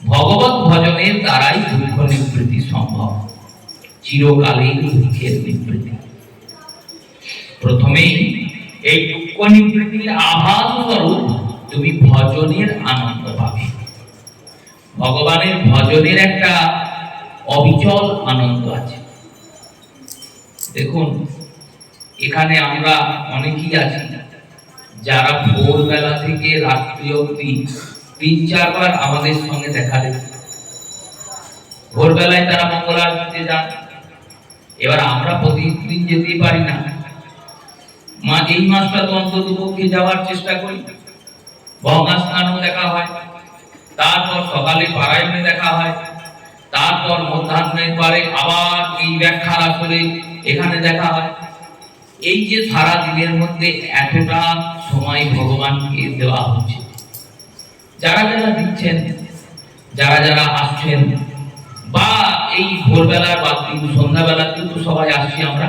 ভগবত ভজনের দ্বারাই দুঃখ নিবৃত্তি সম্ভব, চিরকালীন দুঃখের নিবৃত্তি। প্রথমেই এই দুঃখ নিবৃত্তির আভাস স্বরূপ তুমি ভজনের আনন্দ পাবে। ভগবানের ভজনের একটা অবিচল আনন্দ আছে। দেখুন, এখানে আমরা অনেকেই আছি যারা ভোরবেলা থেকে রাত্রি অবধি ৩-৪ বার আমাদের সঙ্গে দেখা দেবে। ভোরবেলায় তারা মঙ্গল আরতিতে যান। এবার আমরা প্রতিদিন যেতেই পারি না, এই মাসটা তো অন্তত পক্ষে যাওয়ার চেষ্টা করি। গঙ্গা স্নানও দেখা হয়, তারপর সকালে পারায়ণে দেখা হয়, তারপর মধ্যাহ্নের পরে আবার এই ব্যাখ্যার আসরে এখানে দেখা হয়। এই যে সারা দিনের মধ্যে এতটা সময় ভগবানকে দেওয়া হচ্ছে, যারা যারা দিচ্ছেন, যারা যারা আসছেন, বা এই ভোরবেলা বা সন্ধ্যাবেলা কিন্তু সবাই আসছি আমরা,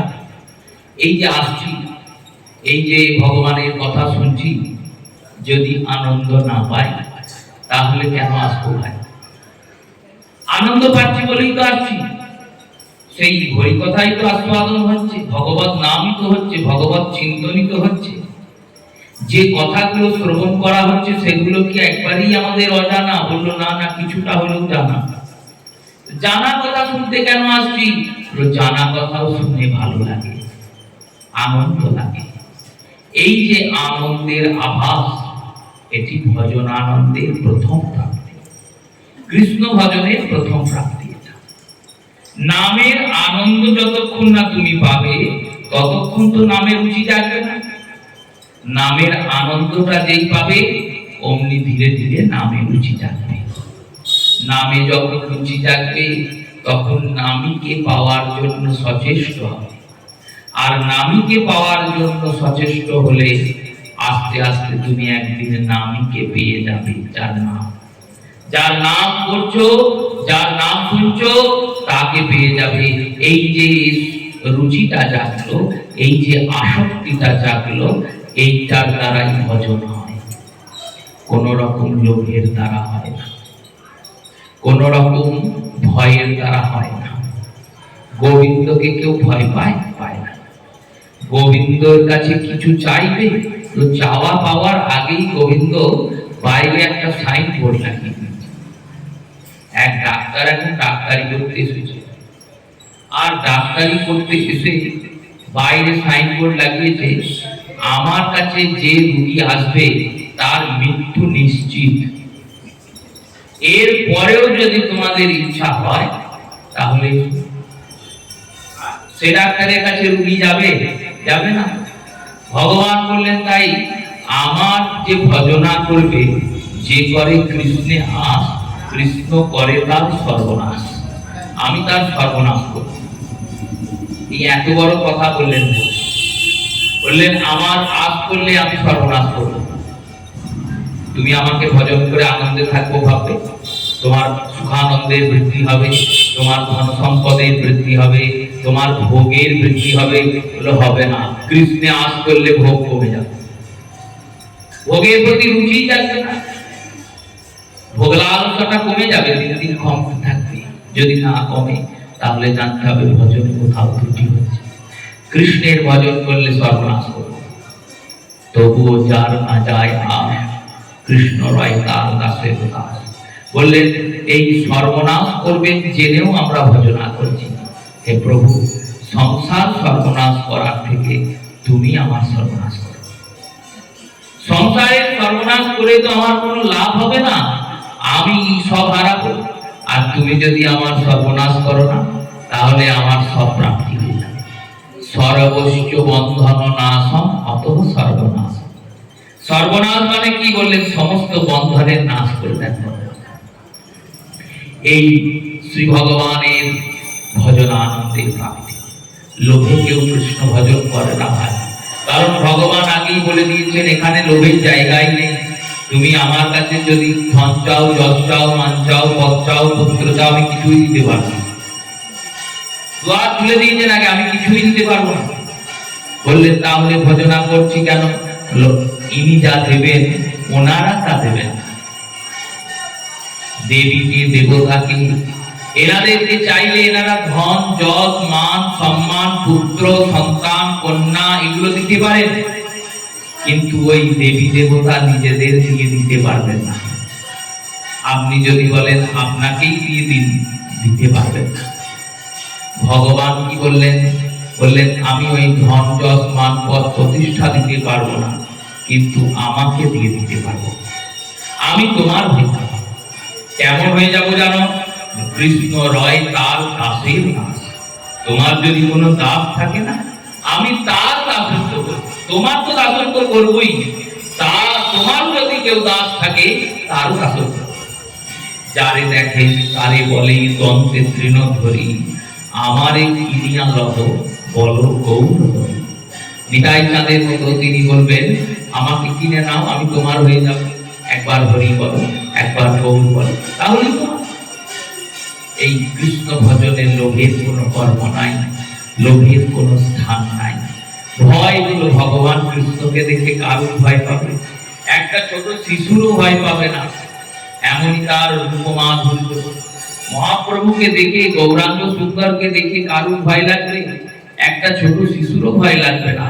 এই যে আসছি, এই যে ভগবানের কথা শুনছি, যদি আনন্দ না পাই তাহলে কেন আসবো ভাই? আনন্দ পাচ্ছি বলেই তো আসছি। সেই হরি কথাই তো আস্বাদন হচ্ছে, ভগবত নামই তো হচ্ছে, ভগবত চিন্তনই তো হচ্ছে। যে কথাগুলো শ্রবণ করা হচ্ছে সেগুলো কি একবারই আমাদের অজানা? বললো না, না, কিছুটা হলেও জানা। জানা কথা শুনতে কেন আসছি? জানা কথাও শুনে ভালো লাগে, আনন্দ লাগে। এই যে আনন্দের আভাস, এটি ভজন আনন্দের প্রথম প্রাপ্তি, কৃষ্ণ ভজনের প্রথম প্রাপ্তি। নামের আনন্দ যতক্ষণ না তুমি পাবে ততক্ষণ তো নামের রুচি জাগবে না। নামের আনন্দটা যেই পাবে অমনি ধীরে ধীরে নামে রুচি জাগবে। নামে যখন রুচি জাগবে তখন নামীকে পাওয়ার জন্য সচেষ্ট হবে। আর নামীকে পাওয়ার জন্য সচেষ্ট হলে আস্তে আস্তে তুমি একদিন নামীকে পেয়ে যাবে। যার নাম করছো, যার নাম শুনছো, তাকে পেয়ে যাবে। এই যে রুচিটা জাগলো, এই যে আসক্তিটা জাগলো, এইটার দ্বারাই ভজন হয়। কোন রকম লোভের দ্বারা হয় না, কোন রকম ভয়ের দ্বারা হয় না। গোবিন্দকে কেউ ভয় পায় না। গোবিন্দর কাছে কিছু চাইবে তো চাওয়া পাওয়ার আগেই গোবিন্দ বাইরে একটা সাইনবোর্ড লাগিয়ে দিয়েছে। এক ডাক্তার এখন ডাক্তারি করতে এসেছে, আর ডাক্তারি করতে এসে বাইরে সাইনবোর্ড লাগিয়েছে, আমার কাছে যে রোগী আসবে তার মৃত্যু নিশ্চিত। এর পরেও যদি তোমাদের ইচ্ছা হয় তাহলে সে ডাক্তারের কাছে রোগী যাবে না। ভগবান বললেন, তাই আমার যে ভজনা করবে, যে করে কৃষ্ণে আস, কৃষ্ণ করে তার সর্বনাশ। আমি তার সর্বনাশ করব। এই এত বড় কথা বললেন আমার আস করলে আমি সর্বনাশ করব। তুমি আমাকে ভজন করে আনন্দে থাকবো ভাববে, তোমার সুখানন্দের বৃদ্ধি হবে, তোমার ধন সম্পদের বৃদ্ধি হবে, তোমার ভোগের বৃদ্ধি হবে। হবে না। কৃষ্ণে আস করলে ভোগ কমে যাবে, ভোগের প্রতি রুচি থাকবে না, ভোগ লালসাটা কমে যাবে, দিন দিন কমতে থাকবে। যদি না কমে তাহলে জানতে হবে ভজনে কোথাও ত্রুটি হচ্ছে। কৃষ্ণের ভজন করলে সর্বনাশ করবে, তবুও যার না যায় আস, কৃষ্ণ রয় তার দাসের দাস। বললেন, এই সর্বনাশ করবেন জেনেও আমরা ভজনা করছি। হে প্রভু, সংসার সর্বনাশ করার থেকে তুমি আমার সর্বনাশ করো। সংসারের সর্বনাশ করে তো আমার কোনো লাভ হবে না, আমি সব হারাবো। আর তুমি যদি আমার সর্বনাশ করো না, তাহলে আমার সব প্রাপ্তি হয়ে যাবে। সর্বস্ব বন্ধন নাশম অতঃ সর্বনাশ। সর্বনাশ মানে কি বললেন? সমস্ত বন্ধনের নাশ করলেন। এই শ্রী ভগবানের ভজন আনন্দের প্রাপ্তি। লোভে কেউ কৃষ্ণ ভজন করে না ভাই, কারণ ভগবান আগেই বলে দিয়েছেন এখানে লোভের জায়গায় নেই। তুমি আমার কাছে যদি ধন চাও, যশ চাও, মান চাও, পদ চাও, পুত্র চাও, আমি কিছুই দিতে পারবো না। দুয়ার খুলে দিয়েছেন আগে, আমি কিছুই দিতে পারবো না। বললেন, তাহলে ভজনা করছি কেন? ইনি যা দেবেন ওনারা তা দেবেন। দেবীকে, দেবতাকে, এনাদেরকে চাইলে এনারা ধন, যশ, মান, সম্মান, পুত্র, সন্তান, কন্যা এগুলো দিতে পারেন, কিন্তু ওই দেবী দেবতা নিজেদের দিয়ে দিতে পারবেন না। আপনি যদি বলেন আপনাকেই দিয়ে দিন, দিতে পারবেন না। ভগবান কি বললেন? বললেন আমি ওই ধন, যশ, মান, পদ, প্রতিষ্ঠা দিতে পারবো না, কিন্তু আমাকে দিয়ে দিতে পারবো। আমি তোমার হয়ে যাব। কেমন হয়ে যাব জানো? কৃষ্ণ রয় তার দাসের দাস। তোমার যদি কোনো দাস থাকে না, আমি তার দাসত্ব করব। তোমার তো দাসত্ব করবই, তা তোমার যদি কেউ দাস থাকে তারও দাসত্ব। যারে দেখে তারে বলে দন্তে তৃণ ধরি, আমারে কিনিয়া লহ বল গৌর ধরি। নিতাই চাঁদের মতো তিনি বলবেন আমাকে কিনে নাও, আমি তোমার হয়ে যাব। একবার হরি বলো, একবার গৌর বলো, তাহলে তোমার। এই কৃষ্ণ ভজনের লোভের কোনো কর্ম নাই, লোভের কোনো স্থান নাই। ভয় হলো ভগবান কৃষ্ণকে দেখে কারুর ভয় পাবে, একটা ছোট শিশুরও ভয় পাবে না, এমনই তার রূপমাধুর্য। মহাপ্রভুকে দেখে, গৌরাঙ্গ সুন্দরকে দেখে কারুর ভয় লাগবে, একটা ছোট শিশুরও ভয় লাগবে না,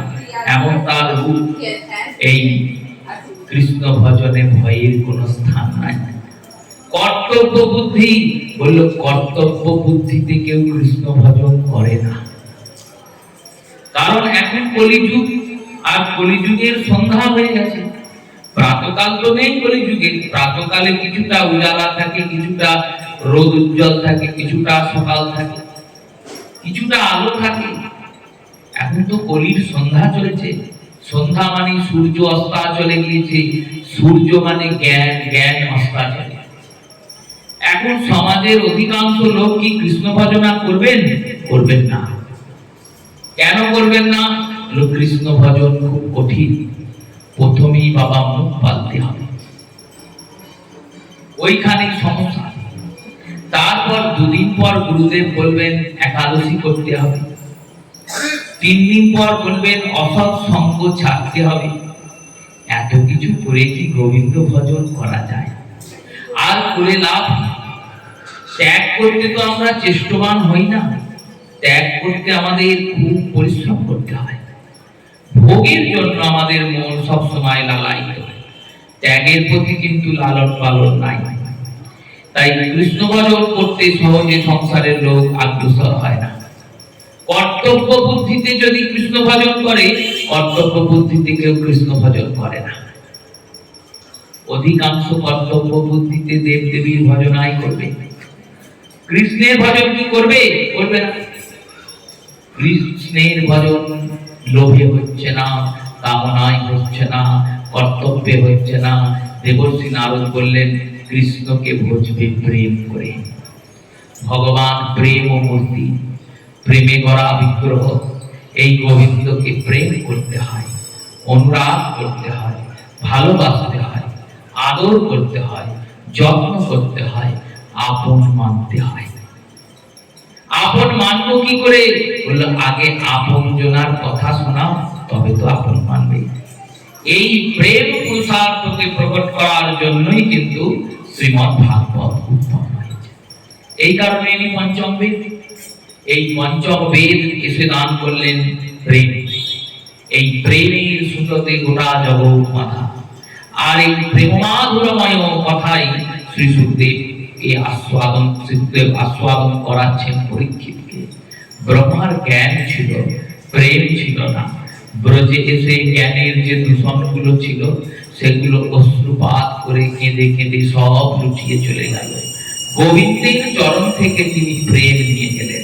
এমন তার রূপ। এই কৃষ্ণ ভজনে ভয়ের কোনো স্থান নাই। কর্তব্য বুদ্ধি, বললো কর্তব্য বুদ্ধিতে কেউ কৃষ্ণ ভজন করে না। কারণ এখন কলিযুগ, আর কলিযুগের সন্ধ্যা হয়ে গেছে। প্রাতকাল তো নেই কলিযুগে। প্রাতকালে কিছুটা উজালা থাকে, কিছুটা রোদ উজ্জ্বল থাকে, কিছুটা সকাল থাকে, কিছুটা আলো থাকে। এখন তো কলির সন্ধ্যা চলেছে। সন্ধ্যা মানে সূর্য অস্তা চলে গিয়েছে, সূর্য মানে জ্ঞান, জ্ঞান অস্তা চলে। এখন সমাজের অধিকাংশ লোক কি কৃষ্ণ ভজনা করবেন? করবেন না। কেন করবেন না? কৃষ্ণ ভজন খুব কঠিন। প্রথমেই বাবা মুখ পালতে হবে, ওইখানে সমস্যা। তারপর দুদিন পর গুরুদেব বলবেন একাদশী করতে হবে, 3 দিন পর বলবেন অসৎ সঙ্গ ছাড়তে হবে। এত কিছু করে কি গোবিন্দ ভজন করা যায়? আর করে লাভ? ত্যাগ করতে তো আমরা চেষ্টবান হই না, ত্যাগ করতে আমাদের খুব পরিশ্রম করতে হয়। ভোগের জন্য আমাদের মন সবসময় লালায়িত, ত্যাগের প্রতি কিন্তু লালন পালন নাই। তাই কৃষ্ণ ভজন করতে সহজে সংসারের লোক অগ্রসর হয় না। কর্তব্য বুদ্ধিতে যদি কৃষ্ণ ভজন করে, কর্তব্য বুদ্ধিতে কেউ কৃষ্ণ ভজন করে না। অধিকাংশ কর্তব্য বুদ্ধিতে দেব দেবীর ভজনাই করবে, কৃষ্ণের ভজন কি করবে? করবে না। কৃষ্ণের ভজন লোভে হচ্ছে না, কামনায় হচ্ছে না, কর্তব্যে হচ্ছে না। দেবর্ষি নারদ বললেন কৃষ্ণকে ভজবে প্রেম করে। ভগবান প্রেম ও মূর্তি, প্রেমে গড়া বিগ্রহ। এই গোবিন্দকে প্রেম করতে হয়, অনুরাগ করতে হয়, ভালোবাসতে হয়, আদর করতে হয়, যত্ন করতে হয়, আপন মানতে হয়। আপন মানবো কি করে? বললো আগে আপন জনার কথা শোনাও, তবে তো আপন মানবে। এই প্রেম পুরুষার্থকে প্রকট করার জন্যই কিন্তু শ্রীমদ্ ভাগবত উৎপন্ন হয়েছে। এই কারণে ইনি পঞ্চম বেদ। এই পঞ্চম বেদ এসে দান করলেন প্রেম। এই প্রেমের সুতোতে গোটা জগৎ বাঁধা। আর এই প্রেমাধুরময় কথাই শ্রী সুখদেব এই আস্বাদন করাচ্ছেন পরীক্ষিতকে। ব্রহ্মার জ্ঞান ছিল, প্রেম ছিল না। ব্রজে এসে জ্ঞানের যে দূষণগুলো ছিল সেগুলো অশ্রুপাত করে কেঁদে কেঁদে সব লুটিয়ে চলে গেল। গোবিন্দের চরণ থেকে তিনি প্রেম নিয়ে গেলেন।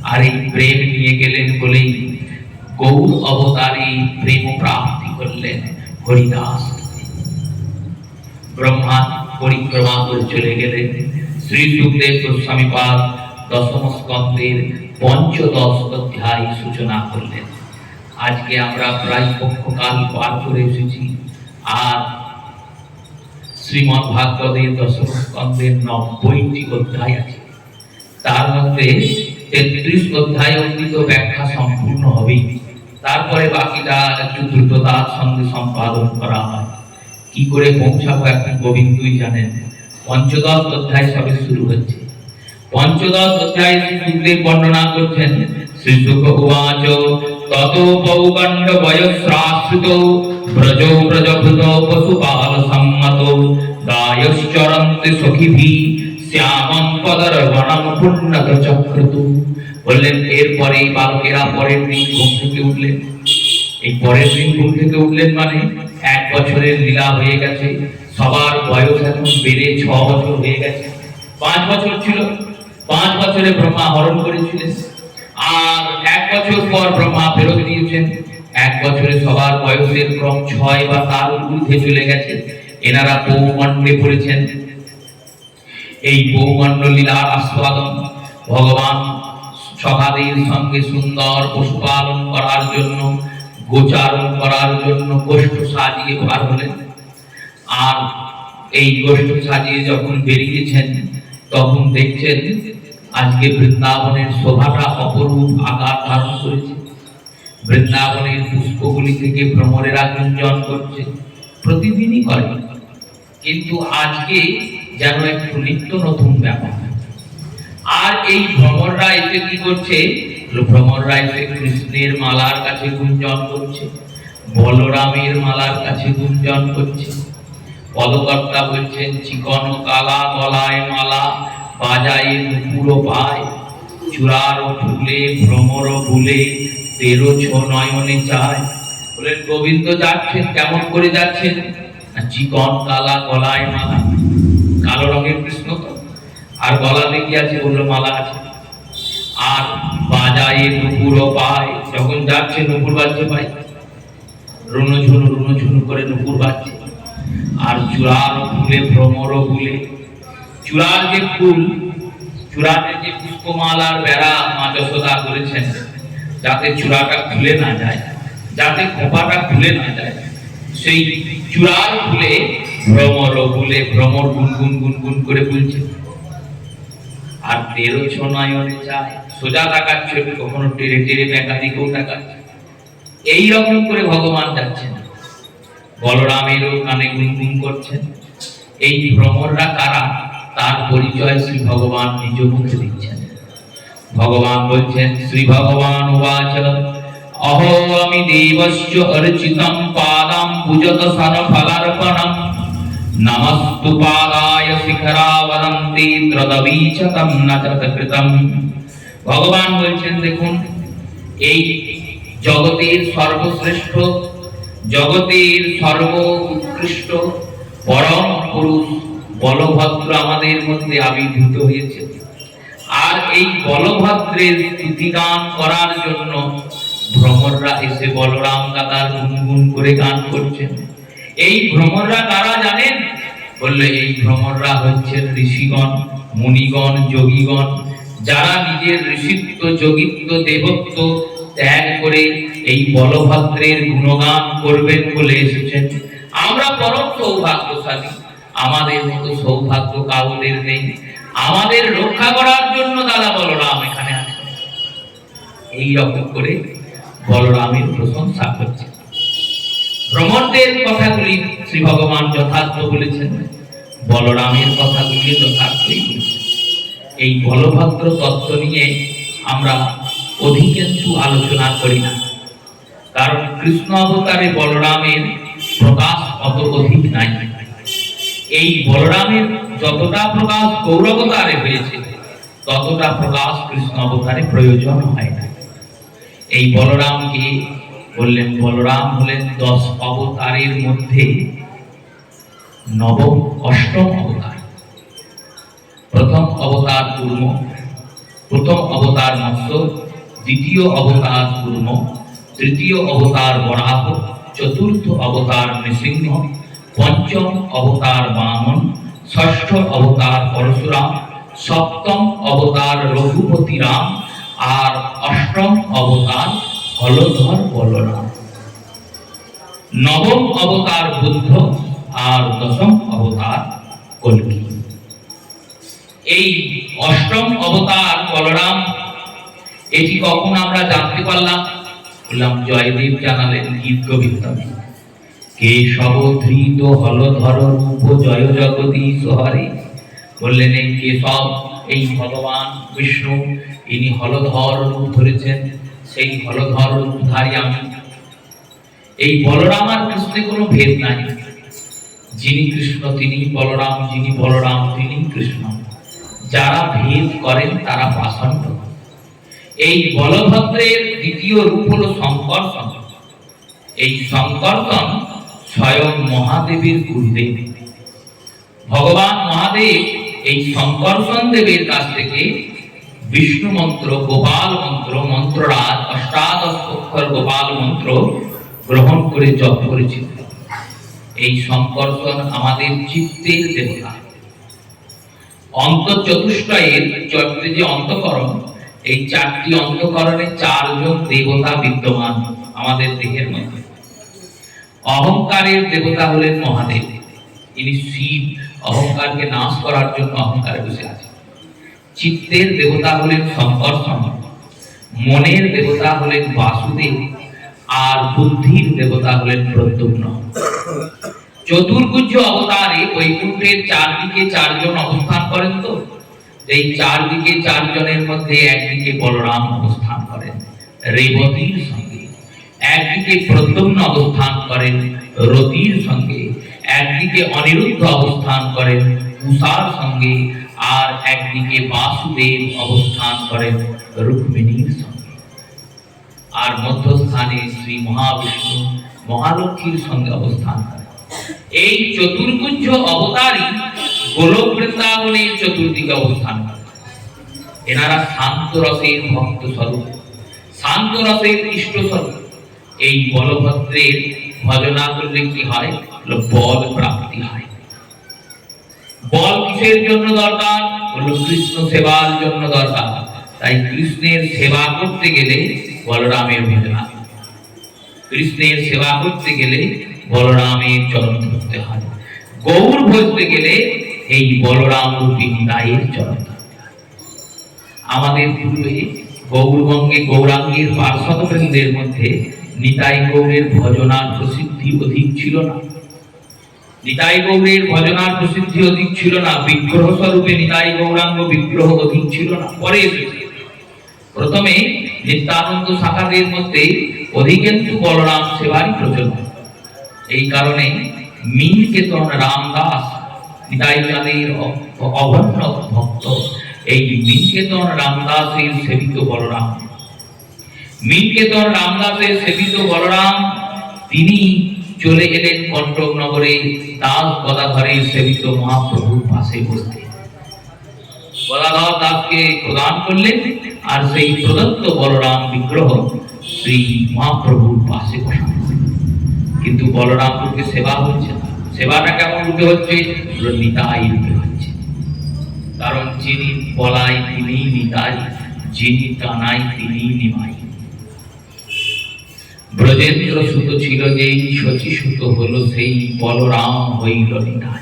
আর এই প্রেম নিয়ে গেলেন বলেই গৌর অবতারে প্রেম প্রাপ্তি করলেন হরিদাস। ব্রহ্মা পরিক্রমা করে চলে গেলেন। শ্রী সুখদেব গোস্বামী পাদ দশম স্কন্ধের ৫৫ অধ্যায় সূচনা করলেন। আজকে আমরা প্রায় পক্ষকাল পার করে এসেছি। আর শ্রীমদ্ ভাগবতের দশম স্কন্ধের ৯০টি অধ্যায় আছে। তার মধ্যে ৩৩ অধ্যায় অবধি তো ব্যাখ্যা সম্পূর্ণ হবেই। তারপরে বাকিটা একটু দ্রুততার সঙ্গে সম্পাদন করা হয়। কি করে পৌঁছাবো এখন গোবিন্দই জানেন। পঞ্চদশ অধ্যায় সবে শুরু হচ্ছে। পঞ্চদশ অধ্যায় শ্রীশুকদেব বর্ণনা করছেন। শ্রীশুক উবাচ তত পৌগণ্ড বয়স্রাশ্রিত ব্রজো ব্রজভূত পশুপাল সম্মত দায়শ্চরন্তি সখীভি শ্যামং পদর্বণং পুণ্যত চক্রতু। বললেন এরপরে বালকেরা পরের দিন ঘুম থেকে উঠলেন। এই পরের দিন ঘুম থেকে উঠলেন মানে 1 বছরের লীলা হয়ে গেছে। সবার বয়স এখন বেড়ে 6 বছর হয়ে গেছে। 5 বছর ছিল, 5 বছরে ব্রহ্মা হরণ করেছিলেন, আর 1 বছর পর ব্রহ্মা ফেরত দিয়েছেন। 1 বছরে সবার বয়সের ক্রম 6 বা তার ঊর্ধ্বে চলে গেছে। এনারা পৌমণ্ডে পড়েছেন। এই পৌমণ্ড লীলার আস্বাদন ভগবান সখাদের সঙ্গে সুন্দর পশুপালন করার জন্য, গোচারণ করার জন্য গোষ্ঠ সাজিয়ে বার হলেন। আর এই গোষ্ঠ সাজিয়ে যখন বেরিয়েছেন তখন দেখছেন আজকে বৃন্দাবনের শোভাটা অপরূপ আকার ধারণ করেছে। বৃন্দাবনের পুষ্পগুলি থেকে ভ্রমরেরা গুঞ্জন করছে, প্রতিদিনই করে, কিন্তু আজকে যেন একটু নিত্য নতুন ব্যাপার। আর এই ভ্রমররা এসে কি করছে? ভ্রমররা এসে কৃষ্ণের মালার কাছে গুঞ্জন করছে, বলরামের মালার কাছে গুঞ্জন করছে। পদকর্তা বলছেন চিকন কালা গলায় মালা, বাজায়ে নুপুর পায়, চূড়ার ফুলে ভ্রমর ভুলে 13 নয়নে চায়। বলেন গোবিন্দ যাচ্ছেন, কেমন করে যাচ্ছেন? চিকন কালা গলায় মালা, কালো রঙের কৃষ্ণ তো, আর গলাতে কি আছে? বললো মালা আছে। আর বাজায়ে নুপুর পায়, যখন যাচ্ছে নুপুর বাজছে পায়, রুনুঝুনু করে নুপুর বাজছে। আর চূড়ার ফুলে ভ্রমর ফুলে, চূড়ার যে ফুল, চূড়াতে যে পুষ্পমালার বেড়া মা যশোদা করেছেন যাতে চূড়াটা খুলে না যায়, যাতে খোপাটা খুলে না যায়, সেই চূড়ার ফুলে ভ্রমর ফুলে ভ্রমর গুনগুন গুনগুন করে ফুলছে। আর 13 নয়নে চায়, সোজা তাকাচ্ছে, কখনো টেরে টেরে বেঁকা দিকেও তাকাচ্ছে। এইরকম করে ভগবান যাচ্ছেন। বলরামেরও কানে গুনগুন করছেন। এই ভ্রমররা কারা তার পরিচয় শ্রী ভগবান নিজ মুখে দিচ্ছেন। ভগবান বলছেন শ্রী ভগবান উবাচ অহো আমি দেবস্য অর্চিতম পাদাম পূজত সন ফলার্পণম নমস্তু পাদায় শিখরাবদন্তি ত্রদবীচতম নচতকৃতম। ভগবান বলছেন দেখুন, এই জগতের সর্বশ্রেষ্ঠ, জগতের সর্ব উৎকৃষ্ট পরম পুরুষ বলভদ্র আমাদের মধ্যে আবির্ভূত হয়েছে। আর এই বলভদ্রের স্তুতিগান করার জন্য ভ্রমররা এসে বলরাম দাদার গুনগুন করে গান করছেন। এই ভ্রমররা কারা জানেন? বললে এই ভ্রমররা হচ্ছেন ঋষিগণ, মুনিগণ, যোগীগণ, যারা নিজের ঋষিত্ব, যোগিত্ব, দেবত্ব ত্যাগ করে এই বলভদ্রের গুণগান করবেন বলে এসেছেন। আমরা পরম সৌভাগ্যশালী, আমাদের মতো সৌভাগ্য কাউদের নেই। আমাদের রক্ষা করার জন্য দাদা বলরাম এখানে আছেন। এইরকম করে বলরামের প্রশংসা করছে। ভ্রমরদের কথাগুলি শ্রী ভগবান যথার্থ বলেছেন, বলরামের কথাগুলি যথার্থই বলেছেন। এই বলভদ্র তত্ত্ব নিয়ে আমরা অধিকাংশ আলোচনা করি না, কারণ কৃষ্ণ অবতারে বলরামের প্রকাশ অত অধিক নাই। এই বলরামের যতটা প্রকাশ গৌরবতারে হয়েছে ততটা প্রকাশ কৃষ্ণ অবতারে প্রয়োজন হয় না। এই বলরামকে বললেন, বলরাম হলেন 10 অবতারের মধ্যে নবম, অষ্টম অবতার। প্রথম অবতার কূর্ম, প্রথম অবতার মৎস্য, দ্বিতীয় অবতার কূর্ম, তৃতীয় অবতার বরাহ, চতুর্থ অবতার নৃসিংহ, পঞ্চম অবতার বামন, ষষ্ঠ অবতার পরশুরাম, সপ্তম অবতার রঘুপতি রাম, আর অষ্টম অবতার হলধর বলরাম। নবম অবতার বুদ্ধ, আর দশম অবতার কল্কি। এই অষ্টম অবতার বলরাম, এটি কখন আমরা জানতে পারলাম? বললাম জয়দেব জানালেন গীত গোবিন্দমে, কেশব ধৃত হলধর রূপ জয় জগদীশ হরে বললেন এই কেশব, এই ভগবান বিষ্ণু, ইনি হলধর রূপ ধরেছেন, সেই হলধর রূপধারী আমি। এই বলরাম আর কৃষ্ণে কোনো ভেদ নাই, যিনি কৃষ্ণ তিনি বলরাম, যিনি বলরাম তিনি কৃষ্ণ। যারা ভেদ করেন তারা পাষণ্ড। এই বলভদ্রের দ্বিতীয় রূপ হলো সংকর্ষণ। এই সংকর্ষণ স্বয়ং মহাদেবের গুরুদেব। ভগবান মহাদেব এই সংকর্ষণ দেবের কাছ থেকে বিষ্ণু মন্ত্র, গোপাল মন্ত্র, মন্ত্ররাজ অষ্টাদশ অক্ষর গোপাল মন্ত্র গ্রহণ করে জপ করেছিল। এই সংকর্ষণ আমাদের চিত্তের দেবতা। অন্তর্চতুষ্টয়ের চক্রে যে অন্তঃকরণ, এই চারটি অন্তঃকরণে চারজন দেবতা বিদ্যমান আমাদের দেহের মধ্যে। অহংকারের দেবতা হলেন মহাদেব, ইনি শিব, অহংকারকে নাশ করার জন্য অহংকারে বসে আছে। চিত্তের দেবতা হলেন সংকর্ষণ, মনের দেবতা হলেন বাসুদেব, আর বুদ্ধির দেবতা হলেন প্রদ্যুম্ন। চতুর্ভুজ অবতারে বৈকুণ্ঠের চারদিকে চারজন অবস্থান করেন। তো এই চারদিকে চারজনের মধ্যে একদিকে বলরাম অবস্থান করেন রেবতীর সঙ্গে, একদিকে প্রদ্যুম্ন অবস্থান করেন রতির সঙ্গে, একদিকে অনিরুদ্ধ অবস্থান করেন উষার সঙ্গে, আর একদিকে বাসুদেব অবস্থান করেন রুক্মিণীর সঙ্গে, আর মধ্যস্থানে শ্রী মহাবিষ্ণু মহালক্ষ্মীর সঙ্গে অবস্থান করেন। এই চতুর্ভুজ অবতারই গোলক বৃন্দাবনের চতুর্দিকে অবস্থান করেন। এনারা শান্ত রসের ভক্ত স্বরূপ, শান্ত রসের ইষ্ট স্বরূপ। এই বলভদ্রের ভজনা করলে কি হয়? বল প্রাপ্তি হয়। বল কিসের জন্য দরকার? হলো কৃষ্ণ সেবার জন্য দরকার। তাই কৃষ্ণের সেবা করতে গেলে বলরামের ভজনা, কৃষ্ণের সেবা করতে গেলে বলরামের চরণ ধরতে হয়, গৌর ভজতে গেলে এই বলরাম রূপী নিতাইয়ের চরণ ধরতে হয়। আমাদের পূর্বে গৌরবঙ্গে গৌরাঙ্গের পার্ষদ বৃন্দের মধ্যে নিতাই গৌরের ভজনার প্রসিদ্ধি অধিক ছিল না। নিতাই গৌরের ভজনার প্রসিদ্ধি অধিক ছিল না, বিগ্রহ স্বরূপে নিতাই গৌরাঙ্গ বিগ্রহ অধিক ছিল না। পরে প্রথমে নিত্যানন্দ শাখাদের মধ্যে অধিকেন্তু বলরাম সেবারই প্রচলন। এই কারণে নীলকেতন রামদাস নিতাই চাঁদের অভন্ন ভক্ত। এই নীলকেতন রামদাসের সেবিত বলরাম, নীলকেতন রামদাসের সেবিত বলরাম তিনি চলে এলেন কণ্টক নগরে দাস গদাধরের সেবিত মহাপ্রভুর পাশে বসতে। গদাধর দাসকে প্রদান করলেন, আর সেই প্রদত্ত বলরাম বিগ্রহ শ্রী মহাপ্রভুর পাশে বসানো। কিন্তু বলরাম রূপে সেবা হচ্ছে না। সেবাটা কেমন রূপে হচ্ছে? নিতাই রূপে হচ্ছে। কারণ যিনি বলাই তিনি নিতাই, যিনি টানাই তিনি নিমাই। ব্রজেন্দ্র সুত ছিল যেই, শচী সুত হলো সেই, বলরাম হইল নিতাই।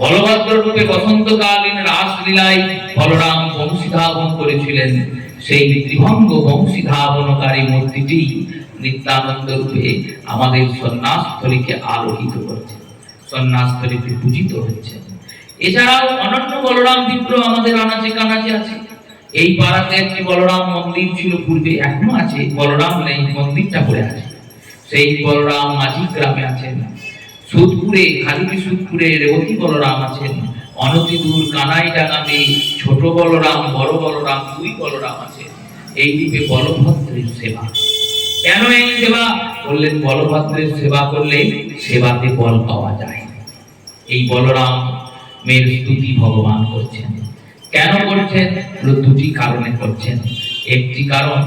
বলভদ্র রূপে বসন্তকালীন রাসলীলায় বলরাম বংশী ধাবন করেছিলেন। সেই ত্রিভঙ্গ বংশী ধাবনকারী মূর্তিটি নিত্যানন্দ রূপে আমাদের সন্ন্যাসস্থলীকে আলোকিত করছে, সন্ন্যাসস্থলীতে পূজিত হচ্ছে। এছাড়াও অনন্য বলরাম বিগ্রহ আমাদের আনাচে কানাচে আছে। এই পাড়াতে একটি বলরাম মন্দির ছিল পূর্বে, এখনো আছে। বলরাম নেই, মন্দিরটা পড়ে আছে। সেই বলরাম মাঝি গ্রামে আছেন। সুদপুরে, খালিপি সুদপুরে রেবতী বলরাম আছেন। অনতি দূর কানাই ডাঙাতে ছোট বলরাম, বড় বলরাম, দুই বলরাম আছে। এই দ্বীপে বলভদ্রের সেবা। কেন এই সেবা? বললেন বলভদ্রের সেবা করলে সেবাতে বল পাওয়া যায়। এই বলরাম মের স্তুতি ভগবান করছেন। কেন করছেন? দুটি কারণে করছেন। একটি কারণ,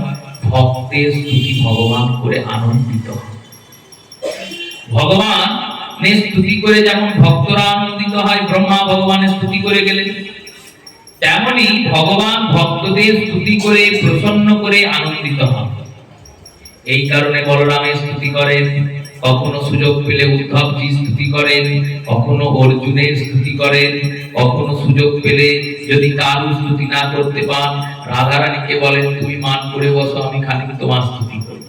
ভক্তের স্তুতি ভগবান করে আনন্দিত। ভগবান স্তুতি করে যেমন ভক্তরা আনন্দিত হয়, ব্রহ্মা ভগবানের স্তুতি করে গেলেন, তেমনি ভগবান ভক্তদের স্তুতি করে প্রসন্ন করে আনন্দিত হন। এই কারণে বলরামের স্তুতি করেন। কখনো সুযোগ পেলে উদ্ধবজি স্তুতি করেন, কখনো অর্জুনের স্তুতি করেন, কখনো সুযোগ পেলে যদি কারু স্তুতি না করতে পান, রাধারানীকে বলেন তুমি মান করে বসো, আমি খানিক তোমার স্তুতি করি।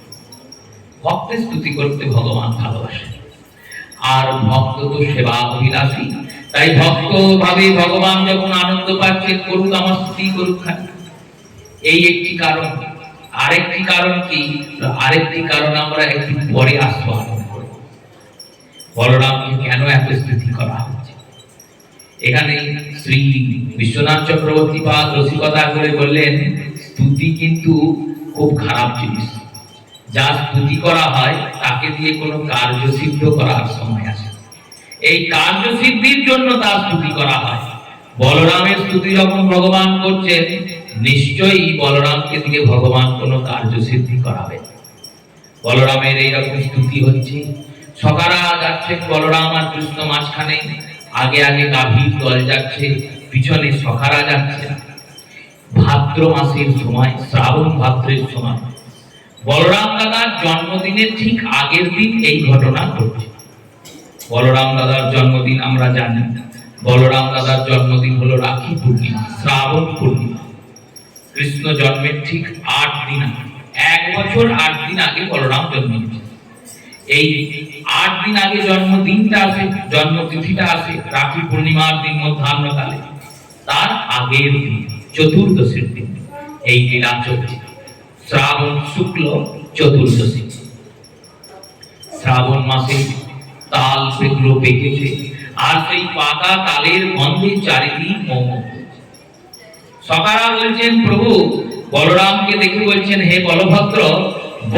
ভক্তের স্তুতি করতে ভগবান ভালোবাসেন। আর ভক্ত তো সেবা অভিলাষী, তাই ভক্ত ভাবে ভগবান যখন আনন্দ পাচ্ছেন, করুক আমার স্ত্রী করুক খালি, এই একটি কারণ। আরেকটি কারণ কি? আরেকটি কারণ আমরা একটু পরে আসবো। বলরামকে কেন এত স্তুতি করা হচ্ছে? এখানে শ্রী বিশ্বনাথ চক্রবর্তী পাদ রসিকতা করে বললেন, স্তুতি কিন্তু খুব খারাপ জিনিস। যা স্তুতি করা হয় তাকে দিয়ে কোনো কার্য সিদ্ধ করার সময় আসে, এই কার্য সিদ্ধির জন্য তার স্তুতি করা হয়। বলরামের স্তুতি যখন ভগবান করছেন, নিশ্চয়ই বলরামকে দিয়ে ভগবান কোনো কার্য সিদ্ধি করাবে। বলরামের এইরকম স্তুতি হচ্ছে, সখারা যাচ্ছেন বলরাম আর কৃষ্ণ মাঝখানে, আগে আগে গাভীর দল যাচ্ছে, পিছনে সখারা যাচ্ছে। ভাদ্র মাসের সময়, শ্রাবণ ভাদ্রের সময়, বলরাম দাদার জন্মদিনের ঠিক আগের দিন এই ঘটনা ঘটছে। বলরাম দাদার জন্মদিন আমরা জানি, বলরাম দাদার জন্মদিন হলো রাখি পূর্ণিমা, শ্রাবণ পূর্ণিমা। কৃষ্ণ জন্মের ঠিক 8 দিন আগে, 1 বছর 8 দিন আগে বলরাম জন্মেছে। এই 8 দিন আগে জন্মদিনটা আসে, জন্মতিথিটা আসে রাখি পূর্ণিমার দিন মধ্যাহ্নকালে। তার আগের দিন চতুর্দশীর দিন এই লীলা চলছে, শ্রাবণ শুক্ল চতুর্দশী। শ্রাবণ মাসে তাল সেগুলো পেকেছে, আর সেই পাকা তালের গন্ধে চারিদিক মম। সখারা বলছেন, প্রভু বলরামকে দেখে বলছেন, হে বলভদ্র,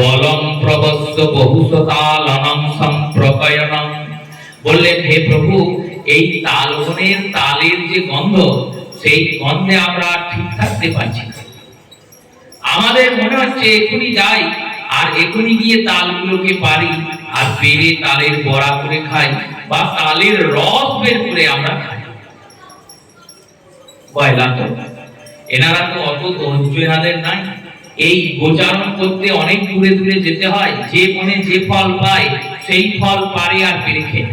বলম প্রবস্ত বহুশতালনম সম্প্রকয়নম। বললেন, হে প্রভু, এই তালবনের তালের যে গন্ধ, সেই গন্ধে আমরা ঠিক থাকতে পারছি না। আমাদের মনে হচ্ছে এখনই যাই আর এখনই গিয়ে তালগুলোকে পারি, আর পেরে তালের বড়া করে খাই, বা তালের রস বের করে আমরা খাই। এনারা তো অত ধৈর্য এনাদের নাই। এই গোচারণ করতে অনেক দূরে দূরে যেতে হয়, যে বনে যে ফল পায় সেই ফল পারে আর পেরে খেয়ে।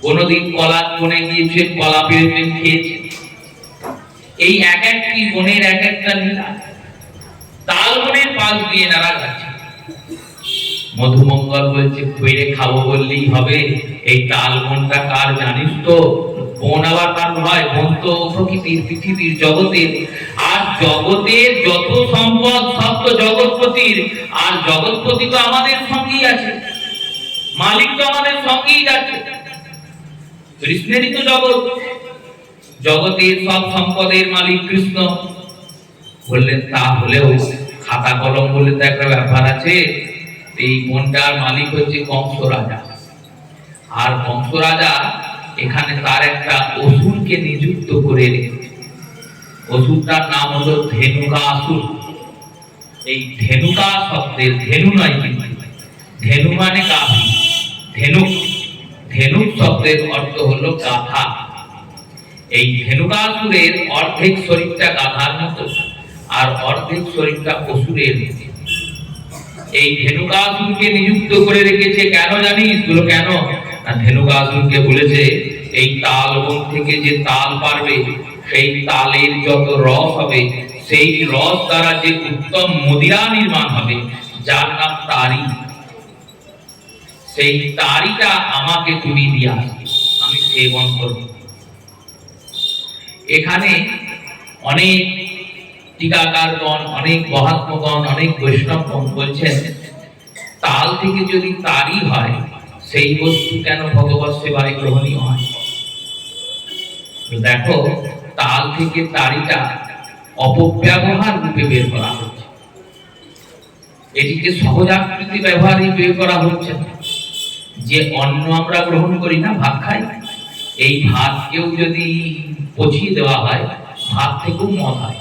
কোনদিন কলার বনে গিয়েছে, কলা পেরে খেয়েছে। এই এক একটি বনের এক একটা লীলা। তাল বনের পাশ দিয়ে এনারা যাচ্ছে। মধুমঙ্গল বলছে, পেরে খাবো বললেই হবে? এই তাল বনটা কার জানিস তো? বন আবার কার হয়? বন তো প্রকৃতির, পৃথিবীর, জগতের। আর জগতের যত সম্পদ সব তো জগৎপতির, আর জগৎপতি তো আমাদের সঙ্গেই আছে, মালিক তো আমাদের সঙ্গেই যাচ্ছে। কৃষ্ণেরই তো জগৎ, জগতের সব সম্পদের মালিক কৃষ্ণ। বললেন, তাহলেও খাতা কলম বলে তো একটা ব্যাপার আছে। এই বনটার মালিক হচ্ছে কংস রাজা, আর কংস রাজা এখানে তার একটা অসুরকে নিযুক্ত করে রেখেছে। অসুরটার নাম হলো ধেনুকাসুর। এই ধেনুকা শব্দের, ধেনু নয় কিন্তু, ধেনু মানে গাভী, ধেনুক, ধেনুক শব্দের অর্থ হলো গাধা। এই ধেনুকাসুরের অর্ধেক শরীরটা গাধার মতো, আর অর্ধেক শরীরটা অসুরের। এই ধেনুকাসুরকে নিযুক্ত করে রেখেছে কেন জানিস? বলো কেন? ধেনুকাসুরকে বলেছে, এই তাল বন থেকে যে তাল পারবে, সেই তালের যত রস হবে, সেই রস দ্বারা যে উত্তম মদিরা নির্মাণ হবে, যার নাম তারি, সেই তারিটা আমাকে তুমি দিয়া, আমি সেবন করব। এখানে অনেক টিকাকারগণ, অনেক মহাত্মগণ, অনেক বৈষ্ণবগণ বলছেন, তাল থেকে যদি তারি হয়, সেই বস্তু কেন ভগবত সেবায় গ্রহণীয় হয়? দেখো, তাল থেকে তারিটা অপব্যবহার রূপে বের করা হচ্ছে, এটিকে সহজাকৃতি ব্যবহারই বের করা হচ্ছে না। যে অন্ন আমরা গ্রহণ করি না, ভাত খাই, এই ভাতকেও যদি পচিয়ে দেওয়া হয়, ভাত থেকেও মদ হয়,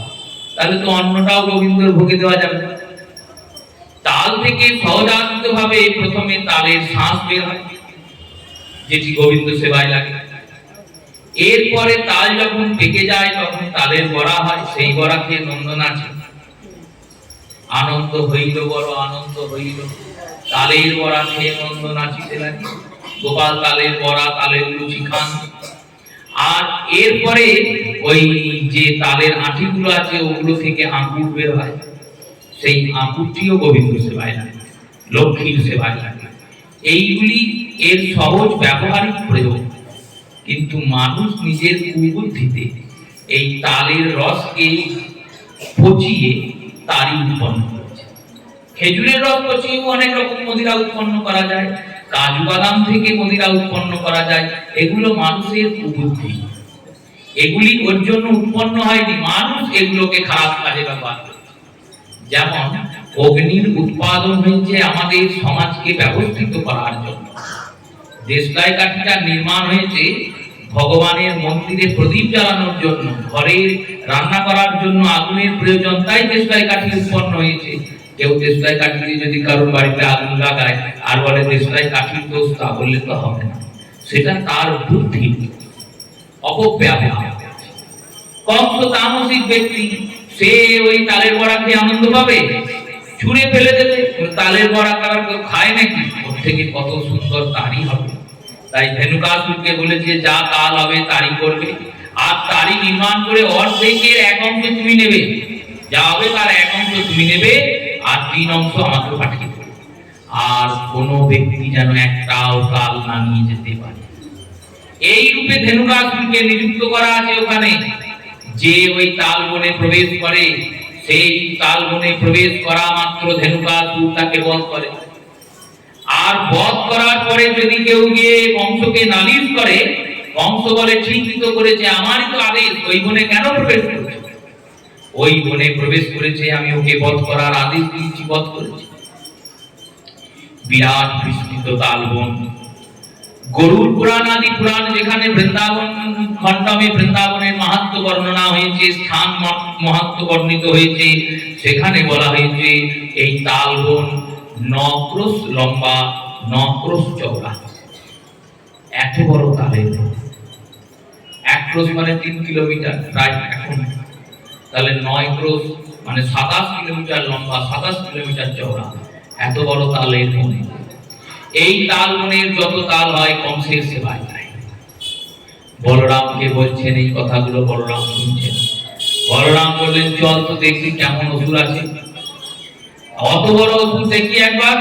তাহলে তো অন্নটাও গোবিন্দর ভোগে দেওয়া যাবে না। তাল থেকে সহজাত ভাবে প্রথমে তালের শ্বাস বের হয়, যেটি গোবিন্দ সেবায় লাগে। এরপরে তাল যখন পেকে যায়, তখন তালের বড়া হয়, সেই বড়া খেয়ে নন্দন আছে, আনন্দ হইল, বড় আনন্দ হইল। তালের বড়া খেয়ে নন্দন নাচিতে লাগে, গোপাল তালের বড়া, তালের লুচি খান। আর এরপরে ওই যে তালের আঁটিগুলো আছে, ওগুলো থেকে আঙ্গুর বের হয়, সেই আঙ্গুরটিও গোবিন্দ সেবায় লাগে, লক্ষ্মীর সেবায় লাগে। এইগুলি এর সহজ ব্যবহারিক প্রয়োগ। কিন্তু মানুষ নিজের কুবুদ্ধিতে এই তালের রসকে পচিয়ে তারই উৎপন্ন করেছে। খেজুরের রস পচিয়েও অনেক রকম মদিরা উৎপন্ন করা যায়, কাজু বাদাম থেকে মদিরা উৎপন্ন করা যায়। এগুলো মানুষের কুবুদ্ধি, এগুলি ওর জন্য উৎপন্ন হয়নি, মানুষ এগুলোকে খারাপ কাজে ব্যবহার করে। যেমন অগ্নির উৎপাদন হয়েছে আমাদের সমাজকে ব্যবস্থিত করার জন্য। দেশলাই কাঠিটা নির্মাণ হয়েছে ভগবানের মন্দিরে প্রদীপ জ্বালানোর জন্য, ঘরে রান্না করার জন্য আগুনের প্রয়োজন, তাই দেশলাই কাঠি উৎপন্ন হয়েছে। কেউ দেশলাই কাঠি দিয়ে যদি কারোর বাড়িতে আগুন লাগায় আর বলে দেশলাই কাঠির দোষ, তা বললে তো হবে না, সেটা তার বুদ্ধি অপব্যবহার। কংস তামসিক ব্যক্তি, সে ওই তালের বড়া খেয়ে আনন্দ পাবে, ছুঁড়ে ফেলে দেবে। তালের বড়া কারণ কেউ খায় নাকি? ওর থেকে কত সুন্দর তারই হবে। তাই ধেনুকাসুরকে বলেছে যা তাল হবে তারই করবে, আর তারই নির্মাণ করে অর্ধেকের এক অংশ তুমি নেবে, যা হবে তার এক অংশ তুমি নেবে, আর 3 অংশ আমাকে পাঠিয়ে দেবে। আর কোনো ব্যক্তি যেন একটাও তাল না নিয়ে যেতে পারে। এই রূপে ধেনুকাসুরকে নিযুক্ত করা আছে ওখানে। যে ওই তাল বনে প্রবেশ করে, সেই তাল বনে প্রবেশ করা মাত্র ধেনুকাসুর তাকে বধ করে। আর বধ করার পরে যদি কেউ গিয়ে কংসকে নালিশ করে, কংস বলে ঠিকই তো করেছে, আমারই তো আদেশ, ওই বনে কেন প্রবেশ করেছে? ওই বনে প্রবেশ করেছে, আমি ওকে বধ করার আদেশ দিয়েছি, বধ করেছি। বিরাট বিস্তৃত তাল বন। গরুড় পুরাণ আদি পুরাণ যেখানে বৃন্দাবন খণ্ডমে বৃন্দাবনের মাহাত্ম্য বর্ণনা হয়েছে, স্থান মাহাত্ম্য বর্ণিত হয়েছে, সেখানে বলা হয়েছে এই তাল বন 9 ক্রোশ লম্বা, 9 ক্রোশ চওড়া। এত বড় তালের বন। 1 ক্রোশ মানে 3 কিলোমিটার প্রায়, এখন তাহলে 9 ক্রোশ মানে 27 কিলোমিটার লম্বা, 27 কিলোমিটার চওড়া। এত বড় তালের বন। এই তাল বনের যত তাল হয় কংসের সেবায় যায়। বলরামকে বলছেন এই কথাগুলো, বলরাম শুনছেন। বলরাম বললেন চল তো দেখি কেমন অসুর আছে। অত বড় অসুর দেখি একবার।